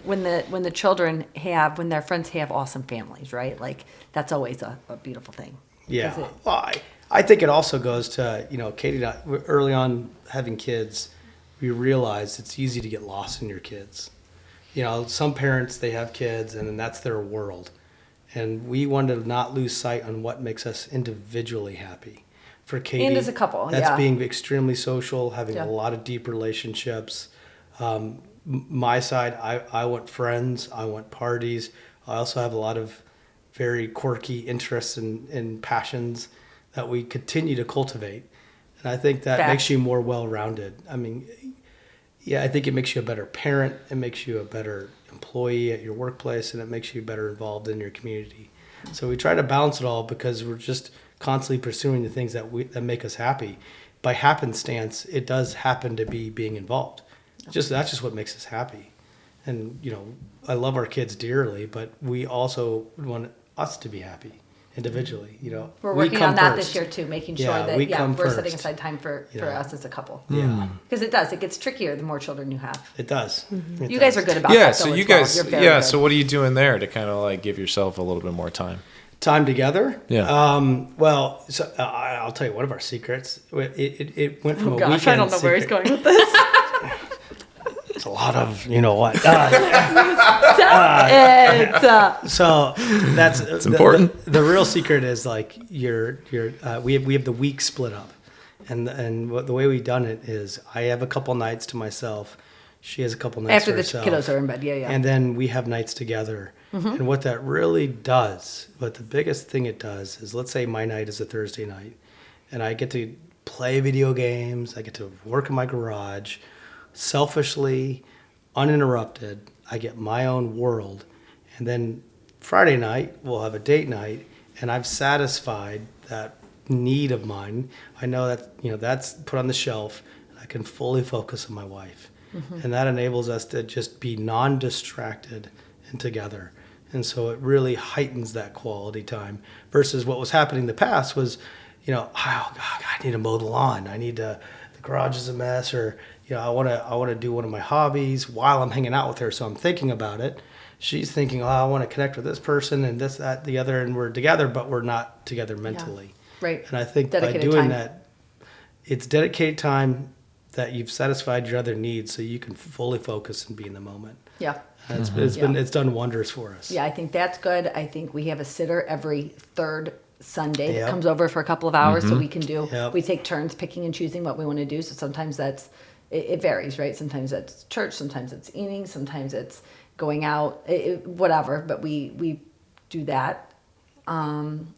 when their friends have awesome families, right? Like that's always a beautiful thing.
Yeah.
Because it-
Well, I think it also goes to, Katie and I, early on having kids, we realized it's easy to get lost in your kids. Some parents, they have kids and then that's their world. And we wanted to not lose sight on what makes us individually happy. For Katie,
And as a couple,
that's
yeah.
being extremely social, having
Yeah.
a lot of deep relationships. My side, I want friends, I want parties. I also have a lot of very quirky interests and passions that we continue to cultivate. And I think that
Facts.
makes you more well-rounded. I mean, yeah, I think it makes you a better parent, it makes you a better employee at your workplace, and it makes you better involved in your community. So we try to balance it all because we're just constantly pursuing the things that make us happy. by happenstance, it does happen to be being involved. That's just what makes us happy. And, I love our kids dearly, but we also want us to be happy individually.
We're
we
working
come
on that
first.
this year too, making sure
Yeah,
that
we come
we're setting
first.
aside time for us as a couple.
Yeah,
Because it gets trickier the more children you have.
it does. It
You guys
does.
are good about
Yeah,
that.
so
though,
you
as well.
guys,
You're very good.
so what are you doing there to kind of like give yourself a little bit more time?
Time together.
Yeah.
I'll tell you one of our secrets. It went from a weekend.
I don't know where he's
secret-
going with this.
It's a lot of what. So that's it's
important.
The real secret is like we have the week split up, and the way we've done it is I have a couple nights to myself, she has a couple nights
After
to
the
herself,
kiddos are in bed, yeah.
and then we have nights together. And what that really does, what the biggest thing it does is, let's say my night is a Thursday night, and I get to play video games, I get to work in my garage, selfishly, uninterrupted. I get my own world. And then Friday night, we'll have a date night, and I've satisfied that need of mine. I know that, that's put on the shelf, and I can fully focus on my wife. And that enables us to just be non-distracted and together. And so it really heightens that quality time versus what was happening in the past was, oh God, I need to mow the lawn. The garage is a mess, or, I want to do one of my hobbies while I'm hanging out with her. So I'm thinking about it. She's thinking, I want to connect with this person and this, that, the other, and we're together, but we're not together mentally.
Yeah. Right.
And I think
Dedicated
by doing
time.
that, it's dedicated time that you've satisfied your other needs, so you can fully focus and be in the moment.
Yeah.
And it's done wonders for us.
Yeah, I think that's good. I think we have a sitter every third Sunday that
Yep.
comes over for a couple of hours, so we can
Yep.
we take turns picking and choosing what we want to do. So sometimes it varies, right? Sometimes that's church, sometimes it's eating, sometimes it's going out, whatever. But we do that. And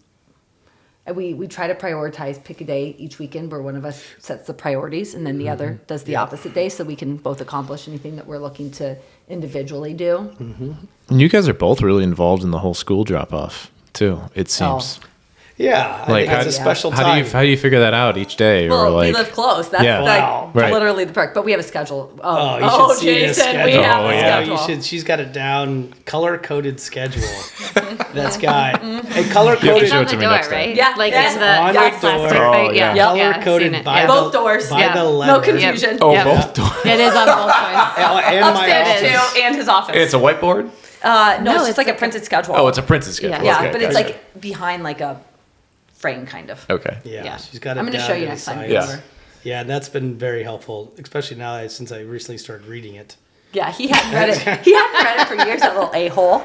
we try to prioritize, pick a day each weekend where one of us sets the priorities and then the other does the opposite day, so we can both accomplish anything that we're looking to individually do.
And you guys are both really involved in the whole school drop off too. It seems.
Yeah, I
Like,
think it's a special time.
How do you figure that out each day?
Well,
or like,
we live close. That's
Yeah.
Wow.
Right.
literally the perk. But we have a schedule.
Oh, you should see this
Jason, we
schedule.
have
Oh,
a
yeah.
schedule.
You should. She's got a down color-coded schedule. That's got a color-coded.
It's
show
on
it to
the
me
door,
next time.
right?
Yeah,
Like
yeah.
in the
On the
plastic
door.
thing.
Oh, yeah.
Yeah,
Color-coded
I've seen
by
it.
the
Both doors.
by
Yeah.
the
No
letter.
confusion.
Oh,
Yeah.
both doors.
It is on both doors.
And my
Upstairs
office.
too, and his office.
It's a whiteboard.
No,
No,
it's just
it's
like a
like
printed schedule.
Oh, it's a printed schedule.
Yeah.
yeah,
Okay,
but it's
gotcha.
like behind like a frame, kind of.
Okay.
Yeah,
Yeah.
she's got it.
I'm gonna
down
show you
to the
next time.
science.
Yeah.
Yeah, and that's been very helpful, especially now since I recently started reading it.
Yeah, he hadn't read it. He hadn't read it for years. That little a-hole.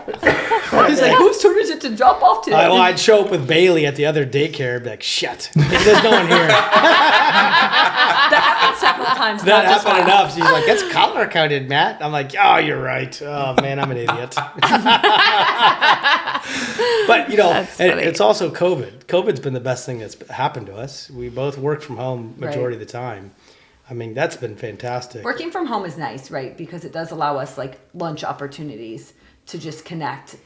He's like, whose turn is it to drop off today?
I'd show up with Bailey at the other daycare and be like, shit, there's no one here.
That happened several times.
That
not just
happened
once.
enough. She's like, it's color coded, Matt. I'm like, oh, you're right. Oh, man, I'm an idiot. But,
That's
and
funny.
it's also COVID. COVID's been the best thing that's happened to us. We both work from home majority
Right.
of the time. I mean, that's been fantastic.
Working from home is nice, right? Because it does allow us like lunch opportunities to just connect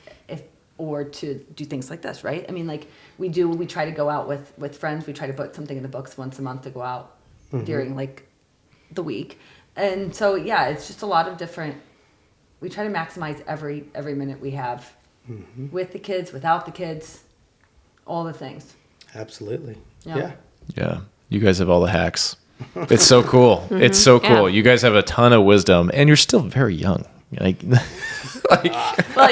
or to do things like this, right? I mean, like we try to go out with friends. We try to put something in the books once a month to go out during like the week. And so, yeah, it's just a lot of different, we try to maximize every minute we have with the kids, without the kids, all the things.
Absolutely.
Yeah.
Yeah.
Yeah. You guys have all the hacks. It's so cool. It's so cool.
Yeah.
You guys have a ton of wisdom, and you're still very young. Like,
Well,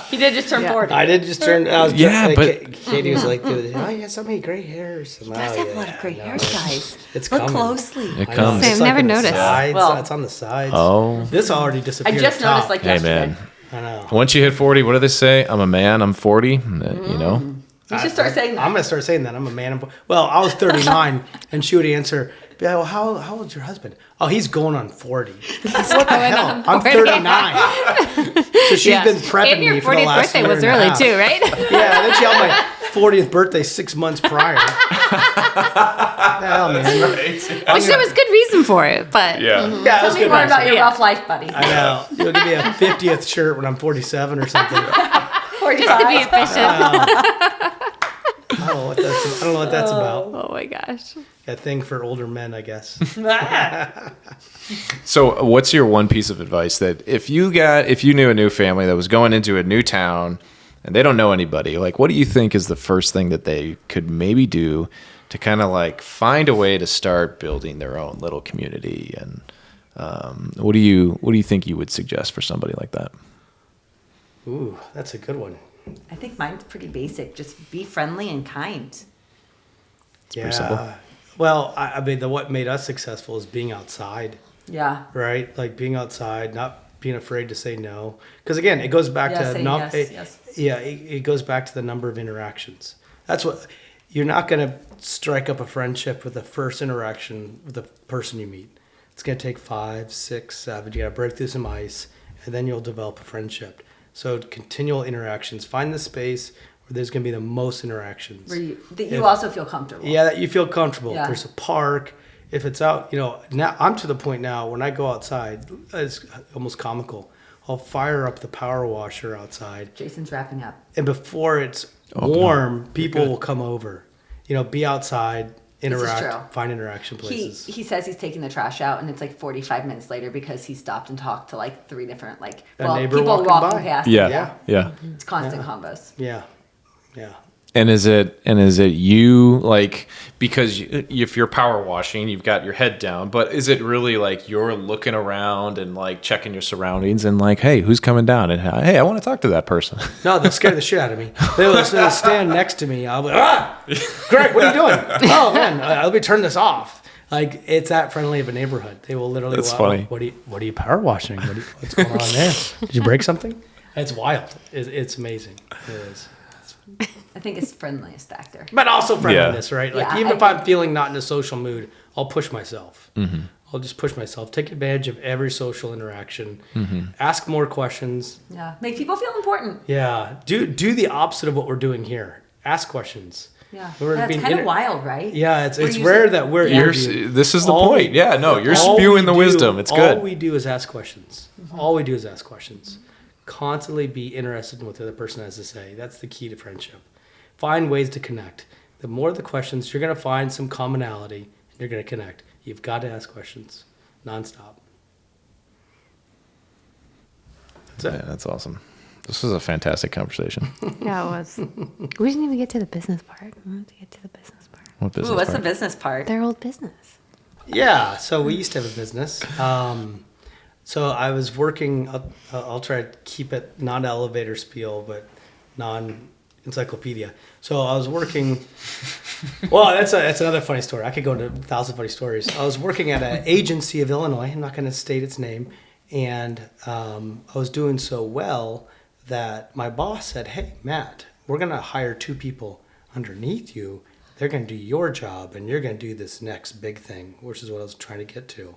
he did just turn 40.
I did just turn. I was
Yeah,
but Katie was like, oh, you have so many gray hairs.
He does have a lot of gray hairs, guys.
It's
Look
coming.
closely.
it
I know,
comes.
it's
I've never
on the
noticed.
sides.
Well-
It's on the sides.
Oh.
This already
I
disappeared.
just
top.
noticed like
Hey,
yesterday.
man.
I know.
Once you hit 40, what do they say? I'm a man. I'm 40. You know?
You should start saying that.
I'm gonna start saying that. I'm a man. Well, I was 39, and she would answer, "Yeah, well, how old's your husband? Oh, he's going on 40. What the hell? I'm 39. So she's been prepping
And your
me for the
40th
last
birthday
year
was
and a
early
half.
too, right?
Yeah, and then she had my 40th birthday 6 months prior. What the hell, man?
Which there was good reason for it, but
Yeah.
Yeah, it was
Tell me
good.
more about
actually.
your rough life, buddy.
I know. You'll give me a 50th shirt when I'm 47 or something.
Or
just to be efficient.
I don't know what that's about.
Oh my gosh.
a thing for older men, I guess.
So what's your one piece of advice that if you knew a new family that was going into a new town and they don't know anybody, like what do you think is the first thing that they could maybe do to kind of like find a way to start building their own little community? And what do you think you would suggest for somebody like that?
Ooh, that's a good one.
I think mine's pretty basic. Just be friendly and kind.
pretty simple.
Well, I mean, what made us successful is being outside,
Yeah.
right? Like being outside, not being afraid to say no. Because again, it goes back
Yeah,
to
saying yes.
Yeah, it goes back to the number of interactions. That's what you're not going to strike up a friendship with the first interaction with the person you meet. It's going to take 5, 6, 7. You got to break through some ice, and then you'll develop a friendship. So continual interactions. Find the space where there's going to be the most interactions.
Where you also feel comfortable.
Yeah, that you feel comfortable.
Yeah.
There's a park. If it's out, now I'm to the point now when I go outside, it's almost comical. I'll fire up the power washer outside,
Jason's wrapping up.
and before it's warm, people will come over. Be outside,
true.
interact, find interaction places.
He says he's taking the trash out, and it's like 45 minutes later because he stopped and talked to like 3 different
neighbor
people
walking
walking
by.
past.
Yeah.
It's constant combos.
Yeah.
And is it you, like, because if you're power washing, you've got your head down, but is it really like you're looking around and like checking your surroundings and like, hey, who's coming down? And hey, I want to talk to that person.
No, they'll scare the shit out of me. They'll stand next to me. I'll be Greg, what are you doing? Oh man, let me turn this off. Like, it's that friendly of a neighborhood. They will literally.
That's funny.
What are you power washing? What's going on there? Did you break something? It's wild. It's amazing. It is.
I think it's friendliest factor.
But also friendliness, right? Like,
Yeah,
even if I'm feeling not in a social mood, I'll push myself. Mm-hmm. I'll just push myself. Take advantage of every social interaction. Mm-hmm. Ask more questions.
Yeah. Make people feel important.
Yeah. Do the opposite of what we're doing here. Ask questions.
Yeah.
We're
That's
being
kind of wild, right?
Yeah, it's
We're
rare that we're
This is the point. Yeah, no, you're spewing the wisdom. It's good.
All we do is ask questions. Mm-hmm. All we do is ask questions. Constantly be interested in what the other person has to say. That's the key to friendship. Find ways to connect. The more the questions, you're going to find some commonality, and you're going to connect. You've got to ask questions nonstop. That's it.
Yeah, that's awesome. This was a fantastic conversation.
Yeah, it was. We didn't even get to the business part. We wanted to get to the business part.
What business
Ooh, what's the
part?
business part?
Their old business.
Yeah, so we used to have a business. So I was working, I'll try to keep it non-elevator spiel, but non-encyclopedia. So I was working, well, that's another funny story. I could go into 1,000 funny stories. I was working at an agency of Illinois, I'm not going to state its name, and I was doing so well that my boss said, hey, Matt, we're going to hire 2 people underneath you. They're going to do your job, and you're going to do this next big thing, which is what I was trying to get to.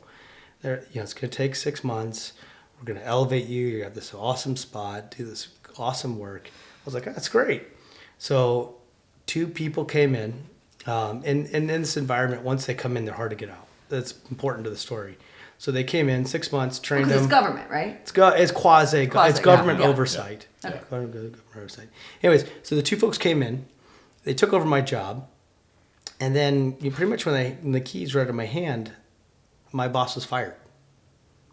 It's going to take 6 months. We're going to elevate you. You have this awesome spot, do this awesome work. I was like, that's great. So 2 people came in. And in this environment, once they come in, they're hard to get out. That's important to the story. So they came in 6 months, trained them.
It's government, right?
It's it's government
yeah.
oversight.
Okay.
Government oversight. Anyways, so the 2 folks came in. They took over my job. And then pretty much when the keys were out of my hand, my boss was fired.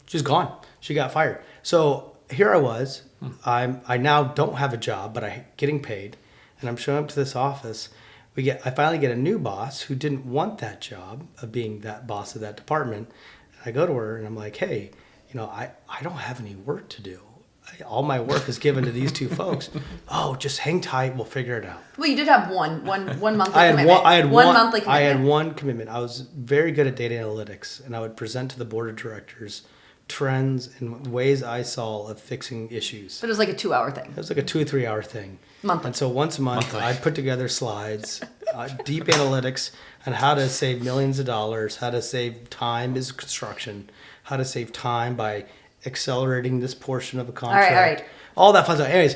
She's gone. She got fired. So here I was. I now don't have a job, but I'm getting paid, and I'm showing up to this office. I finally get a new boss who didn't want that job of being that boss of that department. And I go to her and I'm like, hey, I don't have any work to do. All my work is given to these 2 folks. Oh, just hang tight. We'll figure it out.
Well, you did have one monthly commitment.
I had
one monthly commitment.
I had one commitment. I was very good at data analytics, and I would present to the board of directors trends and ways I saw of fixing issues.
But it was like a 2-hour thing.
It was like a 2 or 3 hour thing.
Monthly.
And so once a month, I'd put together slides, deep analytics on how to save millions of dollars, how to save time as construction, how to save time by accelerating this portion of a contract.
All right.
All that fun stuff. Anyways,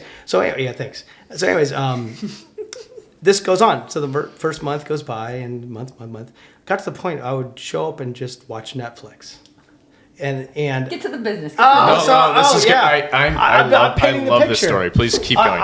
thanks. So anyways, this goes on. So the first month goes by, and month. Got to the point I would show up and just watch Netflix. And
Get to the business.
This is good.
yeah.
I love this story. Please keep going.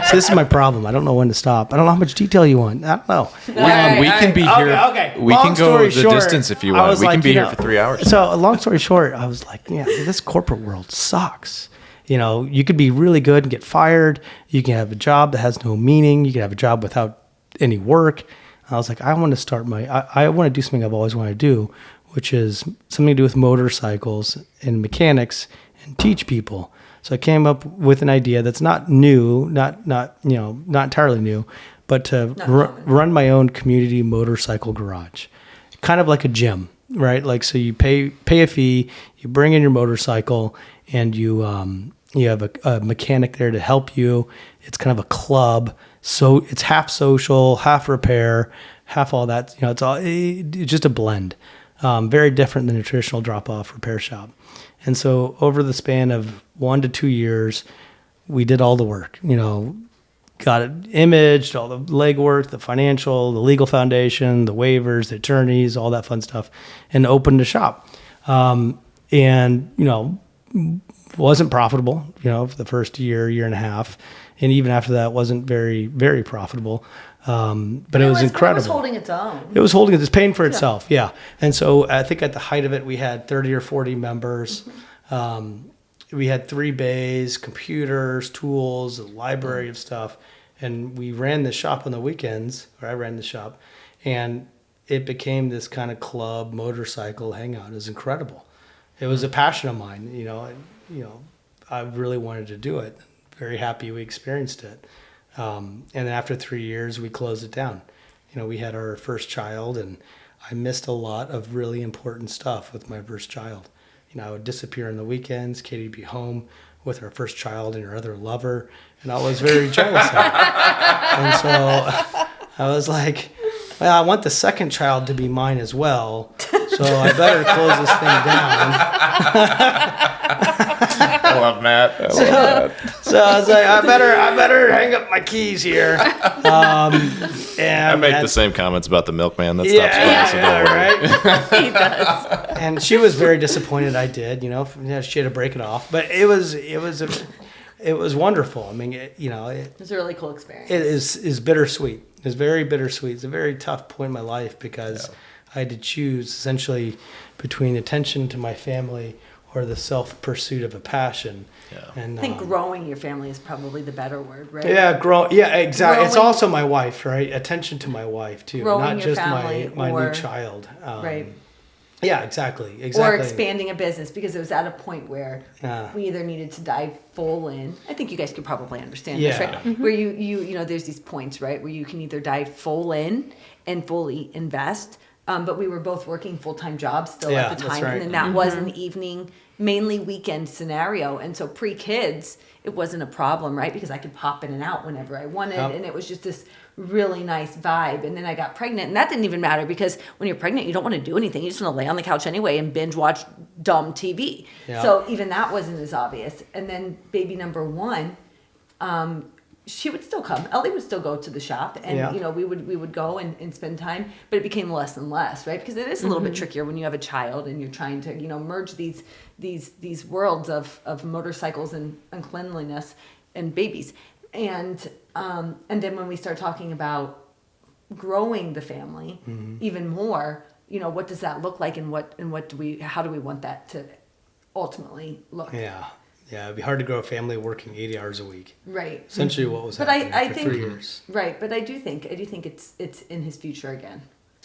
So this is my problem. I don't know when to stop. I don't know how much detail you want. I don't know.
We can be here.
Okay.
We
Long
can go
story
the
short,
distance if you
I
want.
was
We can
like,
be
you
here
know,
for 3 hours.
So long story short, I was like, this corporate world sucks. You could be really good and get fired. You can have a job that has no meaning. You can have a job without any work. I was like, I want to start I want to do something I've always wanted to do, which is something to do with motorcycles and mechanics and teach people. So I came up with an idea that's not new, not entirely new, but to run my own community motorcycle garage, kind of like a gym, right? Like, so you pay a fee, you bring in your motorcycle, and you have a mechanic there to help you. It's kind of a club, so it's half social, half repair, half all that. It's just a blend. Very different than a traditional drop-off repair shop. And so over the span of 1 to 2 years, we did all the work, got it imaged, all the legwork, the financial, the legal foundation, the waivers, the attorneys, all that fun stuff, and opened a shop. Wasn't profitable, for the first year and a half. And even after that, wasn't very, very profitable. But it was incredible.
It was holding its own.
It was holding it. It's paying for itself. Yeah. And so I think at the height of it, we had 30 or 40 members. We had 3 bays, computers, tools, a library of stuff. And we ran the shop on the weekends, or I ran the shop. And it became this kind of club motorcycle hangout. It was incredible. It was a passion of mine, I really wanted to do it. Very happy we experienced it. And then after 3 years, we closed it down. We had our first child, and I missed a lot of really important stuff with my first child. I would disappear on the weekends. Katie would be home with her first child and her other lover, and I was very jealous of her. And so I was like, well, I want the second child to be mine as well, so I better close this thing down.
I love Matt.
So I was like, I better hang up my keys here. And
I make the same comments about the milkman that stops by, so don't worry.
Right?
He does.
And she was very disappointed I did, she had to break it off. But it was wonderful. I mean, it
was a really cool experience.
It is bittersweet. It's very bittersweet. It's a very tough point in my life because I had to choose essentially between attention to my family or the self-pursuit of a passion. Yeah. And
I think growing your family is probably the better word, right?
Yeah, Yeah, exactly. It's also my wife, right? Attention to my wife too, not just my new child.
Right.
Yeah, exactly.
Or expanding a business, because it was at a point where we either needed to dive full in. I think you guys could probably understand this, right? Mm-hmm. Where you there's these points, right, where you can either dive full in and fully invest. But we were both working full-time jobs still at the time. Right. And then that was an evening, mainly weekend scenario. And so pre-kids, it wasn't a problem, right? Because I could pop in and out whenever I wanted. Yep. And it was just this really nice vibe. And then I got pregnant. And that didn't even matter, because when you're pregnant, you don't want to do anything. You just want to lay on the couch anyway and binge watch dumb TV. Yep. So even that wasn't as obvious. And then baby number 1, she would still come. Ellie would still go to the shop, and we would go and spend time. But it became less and less, right? Because it is a little bit trickier when you have a child and you're trying to merge these worlds of motorcycles and cleanliness and babies. And then when we start talking about growing the family even more, what does that look like, and how do we want that to ultimately look?
Yeah, it'd be hard to grow a family working 80 hours a week.
Right.
Essentially what was happening for 3 years.
Right, but I do think it's in his future again.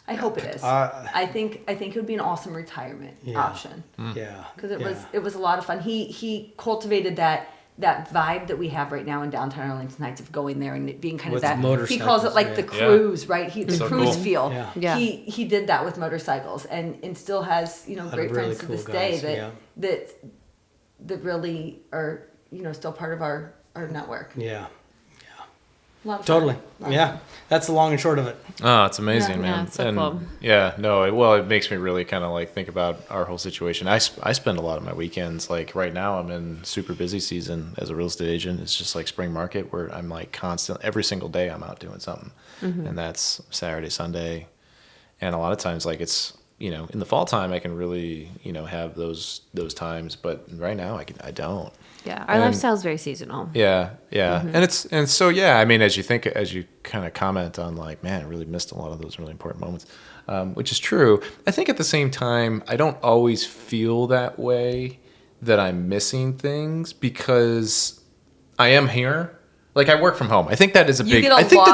I hope it is. I think it would be an awesome retirement option.
Yeah.
Because it was a lot of fun. He cultivated that vibe that we have right now in downtown Arlington Heights of going there and it being kind of that. He calls it like the cruise, right? The cruise feel. Yeah. He did that with motorcycles and still has great friends to this day that really are still part of our network.
Yeah.
Totally.
Yeah. That's the long and short of it.
Oh, it's amazing, man.
Yeah, it's so cool.
It makes me really kind of like think about our whole situation. I spend a lot of my weekends, like right now I'm in super busy season as a real estate agent. It's just like spring market where I'm like constant, every single day I'm out doing something. And that's Saturday, Sunday. And a lot of times like it's in the fall time, I can really, have those times. But right now, I don't.
Yeah, our lifestyle is very seasonal.
Yeah, yeah, and so I mean, as you kind of comment on like, man, I really missed a lot of those really important moments, which is true. I think at the same time, I don't always feel that way, that I'm missing things, because I am here. Like, I work from home. I think that is that's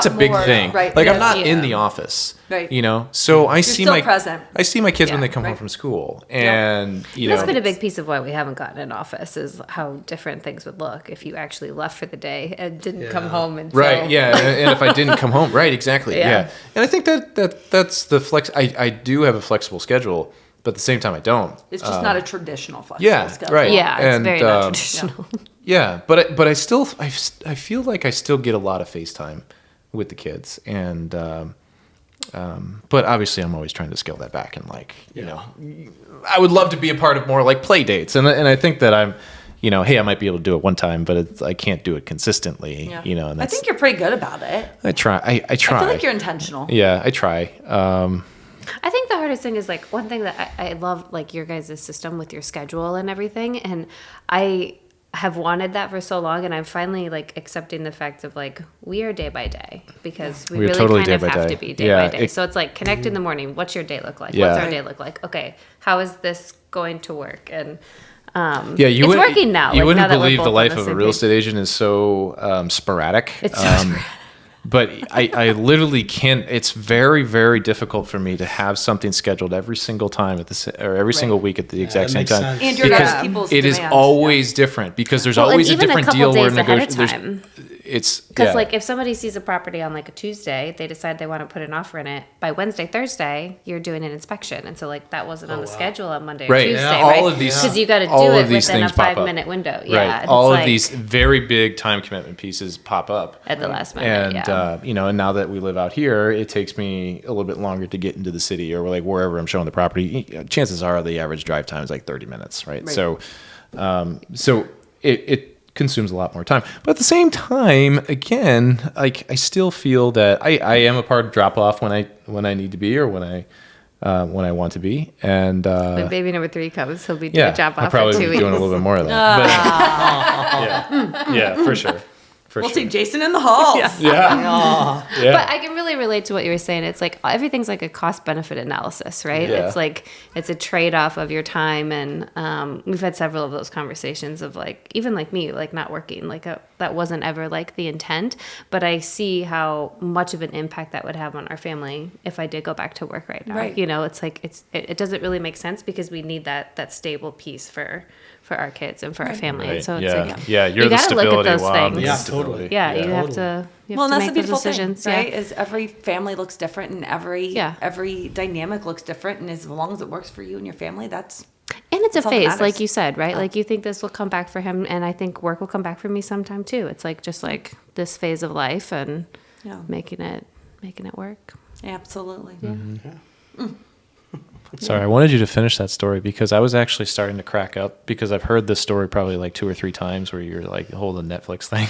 a big thing.
Right.
Like, I'm not in the office.
Right.
So I see
still present.
I see my kids when
Yeah.
they come home from school, and
That's been a big piece of why we haven't gotten an office, is how different things would look if you actually left for the day and didn't come home until...
Right, yeah, and if I didn't come home, right, exactly,
Yeah.
yeah. And I think that's the flex. I do have a flexible schedule, but at the same time, I don't.
It's just not a traditional flexible
Yeah,
schedule.
right.
Yeah, it's
And,
very not traditional.
Yeah, but I still I feel like I still get a lot of FaceTime with the kids, and but obviously I'm always trying to scale that back, and like I would love to be a part of more like play dates, and I think that I'm hey, I might be able to do it one time, but I can't do it consistently.
Yeah.
And
I think you're pretty good about it.
I try. I try.
I feel like you're intentional.
Yeah, I try.
I think the hardest thing is like one thing that I love, like your guys' system with your schedule and everything. And I have wanted that for so long, and I'm finally like accepting the fact of like, we are day by day, because we
We're
really
totally
kind of
day by
have
day.
to be day
Yeah,
by day. So it's like connect in the morning. What's your day look like?
Yeah.
What's our day look like? Okay. How is this going to work? And
Yeah, you
it's
wouldn't,
working now.
You
like,
wouldn't
now that we're
believe
both
the
on
life of a
same
real
page.
estate agent is so sporadic.
It's so sporadic.
But I literally can't. It's very, very difficult for me to have something scheduled every single time or every single week at the exact
that
same
makes
time.
sense.
And you're
Because
not people's
it is
demands.
always different, because there's
Well, and
always a
even a
different
couple
deal we're
days ahead of
negotiating.
time.
It's
Because like if somebody sees a property on like a Tuesday, they decide they want to put an offer in it. By Wednesday, Thursday, you're doing an inspection, and so like that wasn't on the schedule on Monday or
Right.
Tuesday,
Yeah,
right?
all of these-
because you got to
all
do
of
it
these
within a
things pop up.
5-minute window. Yeah,
right.
and
All
it's
of
like
these very big time commitment pieces pop up
at the last minute.
and and now that we live out here, it takes me a little bit longer to get into the city, or like wherever I'm showing the property. Chances are the average drive time is like 30 minutes, right? So it consumes a lot more time, but at the same time, again, like I still feel that I am a part of drop off when I need to be, or when I want to be, and
when baby number 3 comes, he'll be doing a job
I'll
off
probably
for 2
be
weeks.
doing a little bit more of that. But, yeah, for sure.
We'll see Jason in the halls.
Yeah.
But I can really relate to what you were saying. It's like everything's like a cost benefit analysis, right?
Yeah.
It's like it's a trade off of your time, and we've had several of those conversations of like even like me, like not working, like that wasn't ever like the intent, but I see how much of an impact that would have on our family if I did go back to work right now.
Right.
It's like it doesn't really make sense, because we need that stable piece for our kids and for our family.
Right.
And so it's
Yeah.
like
Yeah, you're
you
the
gotta look at
stability.
those
Wow,
things.
the
Yeah,
stability.
totally.
Yeah, you have
totally.
to. You have
Well, and
to
that's
make
the beautiful
those decisions.
thing, right?
Yeah.
Is every family looks different, and
Yeah.
every dynamic looks different, and as long as it works for you and your family, that's
And it's a
That's all that
phase,
matters.
like you said, right? Like you think this will come back for him, and I think work will come back for me sometime too. It's like just like this phase of life, and
yeah,
making it work.
absolutely.
Sorry, I wanted you to finish that story, because I was actually starting to crack up, because I've heard this story probably like 2 or 3 times where you're like holding Netflix thing.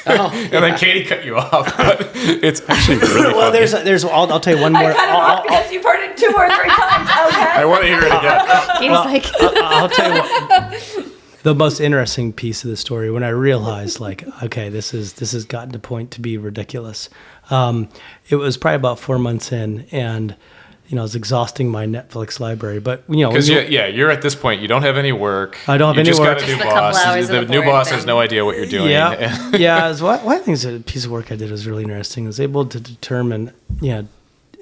And then Katie cut you off, but it's actually really
Well,
funny.
there's I'll tell you one more.
I cut it off because you've heard it 2 or 3 times. Okay.
I want to hear it again.
He was like,
I'll tell you what. The most interesting piece of the story, when I realized, like, okay, this has gotten to point to be ridiculous. It was probably about 4 months in, and I was exhausting my Netflix library. But
Because you're at this point, you don't have any work.
I don't have
you
any
just
work.
got a new
Just a couple
boss.
hours
The
of the
new
board
boss
thing.
has no idea what you're doing.
Yeah, yeah. It was one of the things, a piece of work I did was really interesting. I was able to determine, anyway,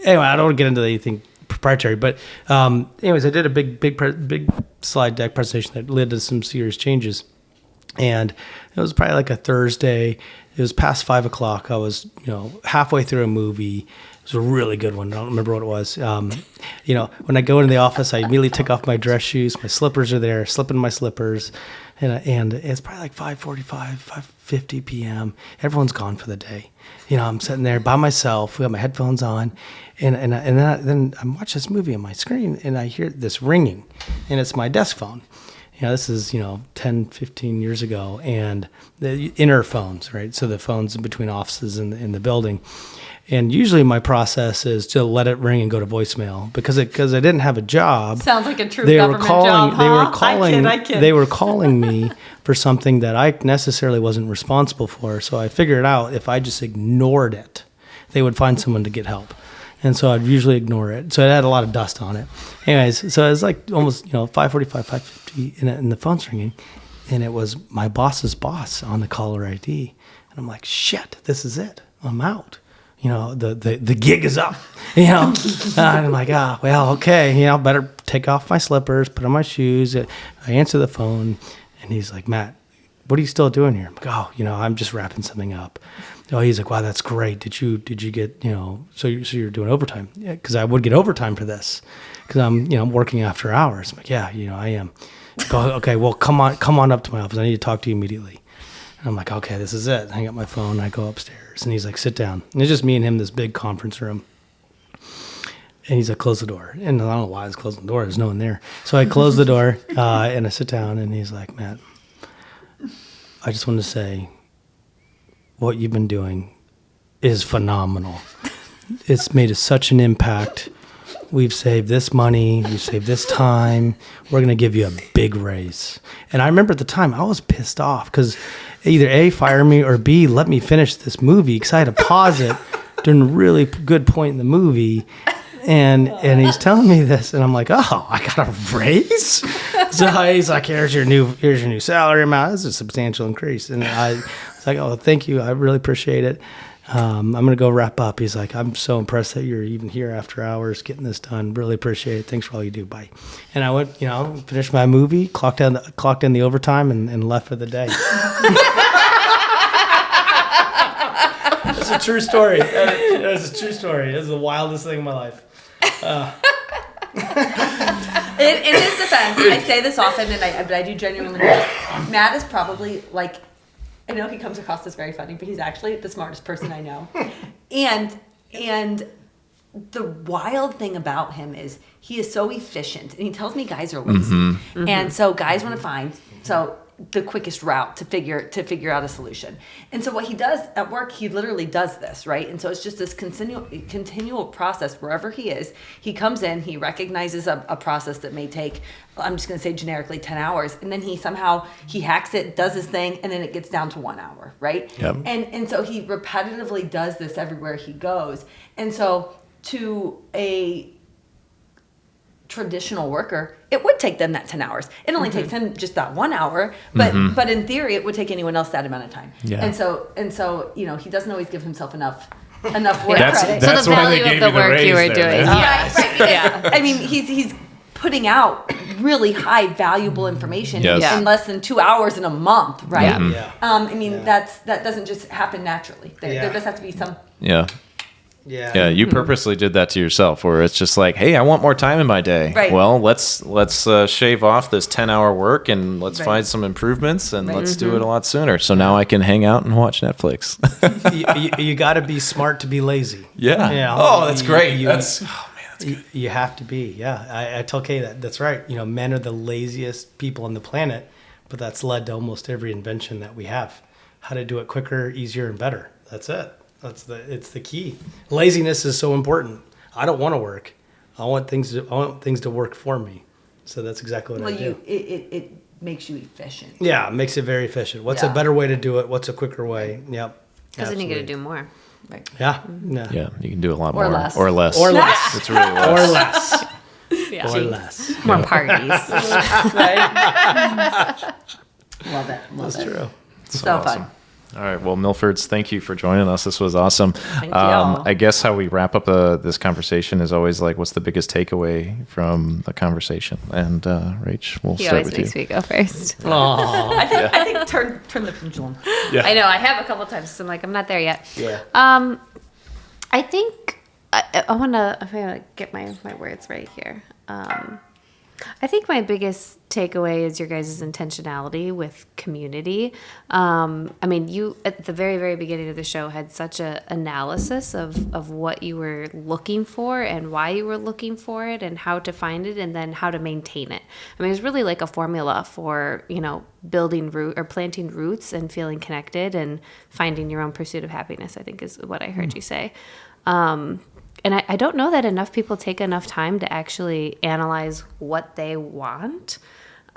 I don't want to get into anything proprietary, but anyways, I did a big slide deck presentation that led to some serious changes, and it was probably like a Thursday. It was past 5 o'clock. I was, halfway through a movie. It was a really good one. I don't remember what it was. When I go into the office, I immediately take off my dress shoes. My slippers are there. Slip into my slippers, and it's probably like 5:45, 5:50 p.m. Everyone's gone for the day. I'm sitting there by myself. We got my headphones on, and then I'm watching this movie on my screen, and I hear this ringing, and it's my desk phone. this is, 10, 15 years ago, and the inner phones, right? So the phones in between offices in the building. And usually my process is to let it ring and go to voicemail because I didn't have a job.
Sounds like a true
They were
government
calling.
job,
They were
huh?
calling.
I kid.
They were calling me for something that I necessarily wasn't responsible for. So I figured out if I just ignored it, they would find someone to get help. And so I'd usually ignore it. So it had a lot of dust on it. Anyways, so it was like almost 5:45, 5:50, and the phone's ringing, and it was my boss's boss on the caller ID, and I'm like, shit, this is it. I'm out. The gig is up, and I'm like, well, okay, better take off my slippers, put on my shoes. I answer the phone, and he's like, Matt, what are you still doing here? I'm like, I'm just wrapping something up. Oh, he's like, wow, that's great. Did you get, so you're doing overtime? Yeah, because I would get overtime for this because I'm working after hours. I'm like, yeah, I am. Go, okay, well, come on up to my office. I need to talk to you immediately. And I'm like, okay, this is it. I hang up my phone. I go upstairs. And he's like, sit down. And it's just me and him in this big conference room. And he's like, close the door. And I don't know why I was closing the door. There's no one there. So I close the door and I sit down. And he's like, Matt, I just want to say what you've been doing is phenomenal. It's made such an impact. We've saved this money. We've saved this time. We're going to give you a big raise. And I remember at the time, I was pissed off because either A, fire me, or B, let me finish this movie because I had to pause it during a really good point in the movie. And he's telling me this, and I'm like, oh, I got a raise? So he's like, here's your new salary amount. This is a substantial increase. And I was like, oh, thank you. I really appreciate it. I'm going to go wrap up. He's like, I'm so impressed that you're even here after hours getting this done. Really appreciate it. Thanks for all you do. Bye. And I went, finished my movie, clocked in the overtime, and left for the day. It's a true story. It's a true story. It's the wildest thing in my life.
In his defense, I say this often, but I do genuinely believe Matt is probably like, I know he comes across as very funny, but he's actually the smartest person I know. And the wild thing about him is he is so efficient, and he tells me guys are lazy, and so guys want to find the quickest route to figure out a solution. And so what he does at work, he literally does this, right? And so it's just this continual process wherever he is. He comes in, he recognizes a process that may take, I'm just going to say generically 10 hours, and then he hacks it, does his thing, and then it gets down to 1 hour, right?
Yep.
And so he repetitively does this everywhere he goes. And so to a traditional worker, it would take them that 10 hours. It only takes him just that 1 hour, but in theory, it would take anyone else that amount of time.
Yeah.
And so he doesn't always give himself enough work credit.
That's
so the
why they
value
gave
of the
you
work
raise
you were
there,
doing.
man.
Right. Because, I mean, he's putting out really high valuable information
Yes.
in less than 2 hours in a month, right?
Yeah.
I mean, that doesn't just happen naturally. There does have to be some.
Yeah.
Yeah.
Yeah, you purposely did that to yourself, where it's just like, hey, I want more time in my day.
Right.
Well, let's shave off this 10-hour work and let's find some improvements and let's do it a lot sooner. So now I can hang out and watch Netflix.
you got to be smart to be lazy.
Yeah. Oh, that's great. That's good.
You have to be. Yeah. I tell Kay that's right. Men are the laziest people on the planet, but that's led to almost every invention that we have. How to do it quicker, easier, and better. That's it. It's the key. Laziness is so important. I don't want to work. I want things to work for me. So that's exactly what I do.
It makes you efficient.
Yeah, it makes it very efficient. What's a better way to do it? What's a quicker way? Yep.
Because then you get to do more.
Right.
Yeah.
Yeah, you can do a lot
Or
more.
less.
Or less.
Or less.
It's really less.
Or less.
Yeah.
Or less.
More parties.
Love it.
That's true.
So
awesome.
fun.
All right. Well, Milfords, thank you for joining us. This was awesome.
Thank you.
I guess how we wrap up this conversation is always like, what's the biggest takeaway from the conversation? And Rach, we'll
He
start
always
with you.
makes me go first.
Aww.
I think turn the pendulum.
Yeah.
I know. I have a couple times. So I'm like, I'm not there yet.
Yeah.
I think I want to get my words right here. I think my biggest takeaway is your guys' intentionality with community. I mean, you at the very, very beginning of the show had such a analysis of what you were looking for and why you were looking for it and how to find it and then how to maintain it. I mean, it's really like a formula for, building root or planting roots and feeling connected and finding your own pursuit of happiness, I think is what I heard you say. And I don't know that enough people take enough time to actually analyze what they want,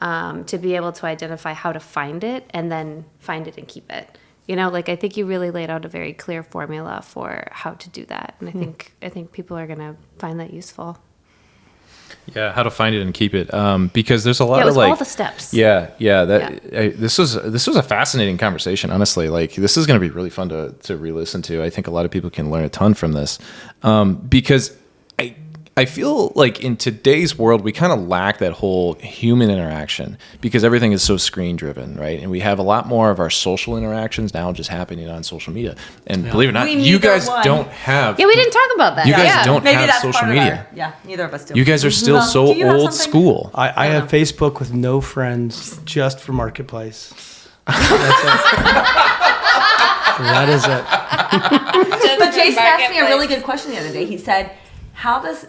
to be able to identify how to find it and then find it and keep it. I think you really laid out a very clear formula for how to do that. And I think people are going to find that useful.
Yeah, how to find it and keep it, because there's a lot
it was
of
all the steps.
This was a fascinating conversation. Honestly, this is going to be really fun to re-listen to. I think a lot of people can learn a ton from this, because I feel like in today's world we kind of lack that whole human interaction because everything is so screen driven, right? And we have a lot more of our social interactions now just happening on social media. And believe it or not, you guys don't have.
Yeah, we didn't talk about that.
You guys don't
Maybe
have
that's
social
part of
media.
neither of us do.
You guys are still so
do you have
old
something?
school.
I have Facebook with no friends, just for Marketplace. That's it. That is it.
But Jason asked me a really good question the other day. He said, how does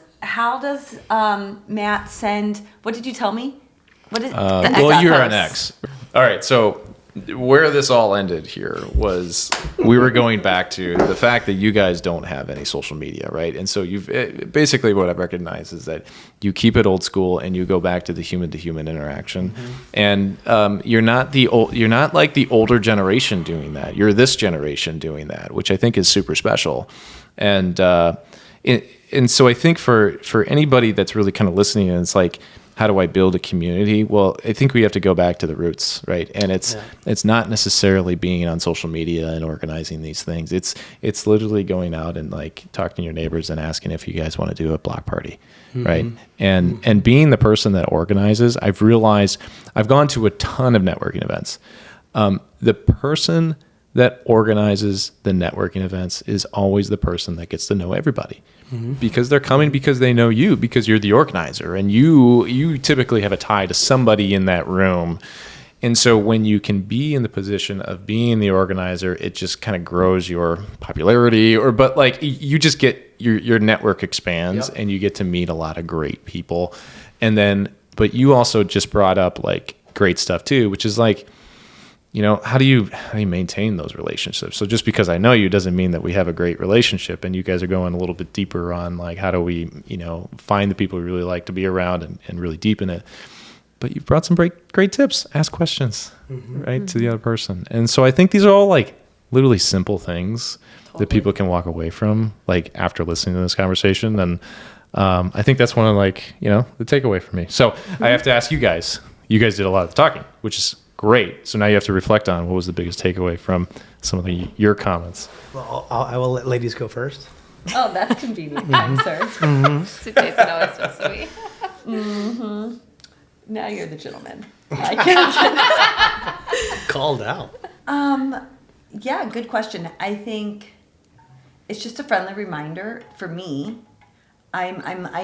Matt send, what did you tell me? What is
Well, you're an ex. All right, so where this all ended here was we were going back to the fact that you guys don't have any social media, right? And so basically what I've recognized is that you keep it old school and you go back to the human interaction. Mm-hmm. And you're not like the older generation doing that. You're this generation doing that, which I think is super special. And so I think for anybody that's really kind of listening and it's like, how do I build a community? Well, I think we have to go back to the roots, right? And it's not necessarily being on social media and organizing these things. It's literally going out and like talking to your neighbors and asking if you guys want to do a block party, right? And being the person that organizes, I've realized I've gone to a ton of networking events. The person that organizes the networking events is always the person that gets to know everybody. Because they're coming because they know you, because you're the organizer and you typically have a tie to somebody in that room. And so when you can be in the position of being the organizer, it just kind of grows your popularity but like you just get your network expands. Yep. And you get to meet a lot of great people. And then, but you also just brought up like great stuff too, which is like, how do you maintain those relationships? So just because I know you doesn't mean that we have a great relationship, and you guys are going a little bit deeper on like, how do we, find the people we really like to be around and really deepen it. But you've brought some great tips. Ask questions, right, to the other person. And so I think these are all like literally simple things that people can walk away from like after listening to this conversation. And I think that's one of like, the takeaway for me. So I have to ask you guys did a lot of the talking, which is great. So now you have to reflect on what was the biggest takeaway from some of your comments.
Well, I will let ladies go first.
Oh, that's convenient, kind sir.
So Jason always supposed to be.
Now you're the gentleman.
Called out.
Yeah, good question. I think it's just a friendly reminder for me. I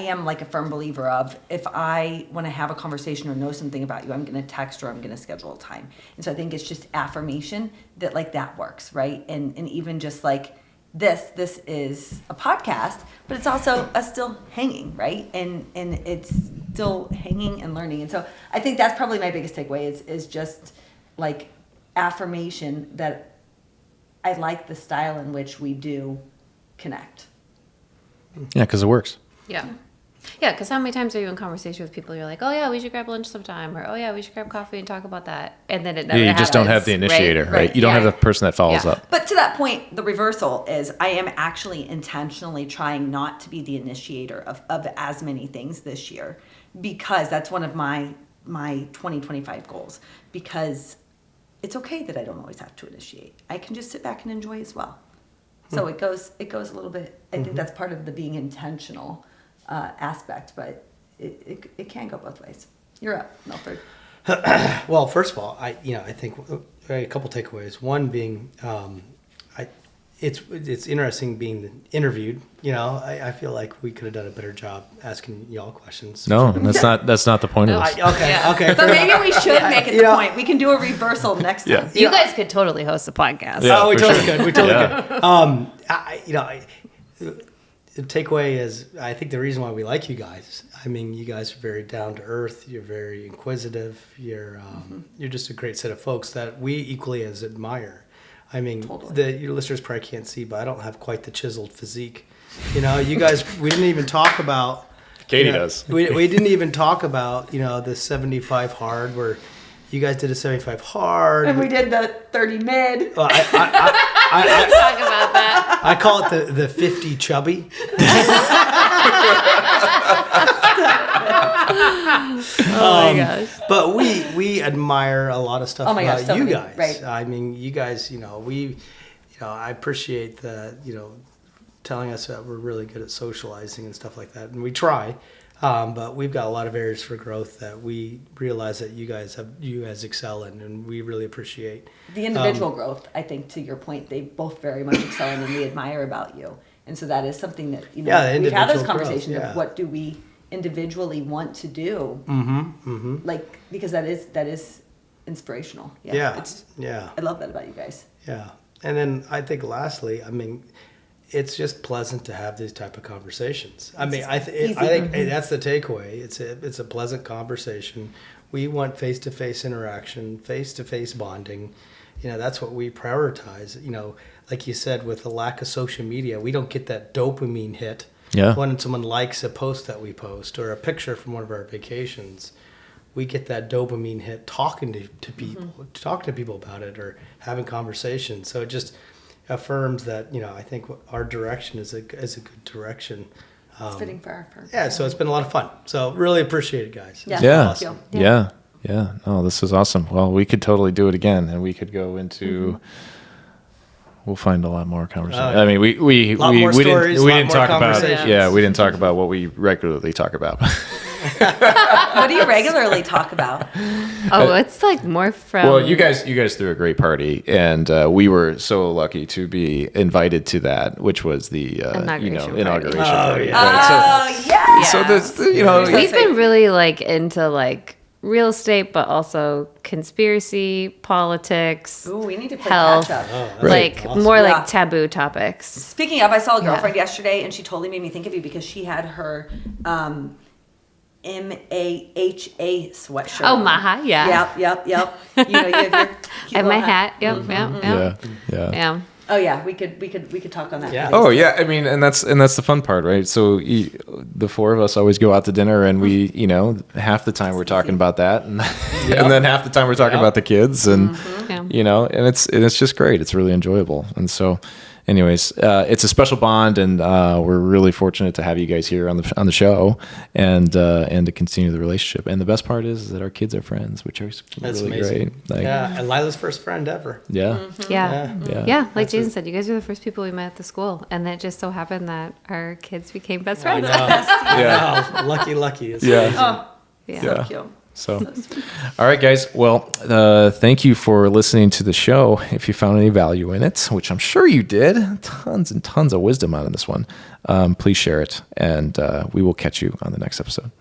am like a firm believer of if I want to have a conversation or know something about you, I'm going to text or I'm going to schedule a time. And so I think it's just affirmation that like that works, right? And even just like this is a podcast, but it's also still hanging, right? And it's still hanging and learning. And so I think that's probably my biggest takeaway is just like affirmation that I like the style in which we do connect.
Yeah, because it works.
Yeah. Yeah, because how many times are you in conversation with people? You're like, oh yeah, we should grab lunch sometime, or oh yeah, we should grab coffee and talk about that, and then it never
you just don't have the initiator, right? You don't have the person that follows up.
But to that point, the reversal is I am actually intentionally trying not to be the initiator of as many things this year, because that's one of my 2025 goals, because it's okay that I don't always have to initiate. I can just sit back and enjoy as well. So it goes a little bit. I think that's part of the being intentional aspect, but it can go both ways. You're up, Milford.
Well, first of all, I think a couple takeaways. One being, it's interesting being interviewed. You know, I feel like we could have done a better job asking y'all questions.
No, that's not the point of this.
Okay.
But maybe we should make it the point. We can do a reversal next time.
Yeah.
You guys could totally host a podcast.
Yeah,
we
for
totally
sure.
could. We totally
Yeah.
could. The takeaway is, I think the reason why we like you guys. I mean, you guys are very down to earth. You're very inquisitive. You're just a great set of folks that we equally as admire. I mean, your listeners probably can't see, but I don't have quite the chiseled physique. You know, you guys. We didn't even talk about.
Katie does.
We didn't even talk about the 75 hard where. You guys did a 75 hard.
And we did the 30 mid.
Well,
Talk about that.
I call it the 50 chubby.
Oh my gosh.
But we admire a lot of stuff about
so
you
many,
guys.
right.
I mean, you guys, I appreciate the, telling us that we're really good at socializing and stuff like that. And we try. But we've got a lot of areas for growth that we realize that you guys excel in, and we really appreciate.
The individual growth, I think, to your point, they both very much excel in and we admire about you. And so that is something that, we've had those
individual
conversations
growth,
of what do we individually want to do. Like, because that is inspirational.
Yeah.
I love that about you guys.
Yeah. And then I think lastly, I mean, it's just pleasant to have these type of conversations. I mean, I think that's the takeaway. It's a pleasant conversation. We want face-to-face interaction, face-to-face bonding. That's what we prioritize. Like you said, with the lack of social media, we don't get that dopamine hit when someone likes a post that we post or a picture from one of our vacations. We get that dopamine hit talking to people, talking to people about it or having conversations. So it just affirms that I think our direction is a good direction.
It's fitting for our purpose.
Yeah, so it's been a lot of fun. So really appreciate it, guys.
Yeah.
Thank you.
Yeah. Oh, this is awesome. Well, we could totally do it again, and we could go into. We'll find a lot more conversation. I mean, we didn't talk about we didn't talk about what we regularly talk about.
What do you regularly talk about?
Oh, it's like more from.
Well, you guys threw a great party, and we were so lucky to be invited to that, which was the inauguration party.
Oh, yeah.
So this,
we've been really into real estate, but also conspiracy, politics.
Ooh, we need to play
health,
catch up.
Awesome.
More
Yeah.
taboo topics.
Speaking of, I saw a girlfriend yesterday, and she totally made me think of you because she had her MAHA sweatshirt.
Oh,
on.
Maha, yeah.
Yep. You have your cute
And
little
my hat. Yep.
yeah.
Oh yeah, we could talk on that.
Yeah.
Oh yeah, I mean, and that's the fun part, right? So the four of us always go out to dinner, and we, half the time we're talking about that, and and then half the time we're talking about the kids, and and it's just great. It's really enjoyable, and so. Anyways, it's a special bond, and we're really fortunate to have you guys here on the show, and to continue the relationship. And the best part is that our kids are friends, which are
That's
really
amazing.
great.
And Lila's first friend ever.
Yeah. Like Jason said, you guys were the first people we met at the school, and it just so happened that our kids became best friends.
Yeah. Lucky. It's amazing.
So cute.
So, all right, guys. Well, thank you for listening to the show. If you found any value in it, which I'm sure you did, tons and tons of wisdom out of this one, please share it, and we will catch you on the next episode.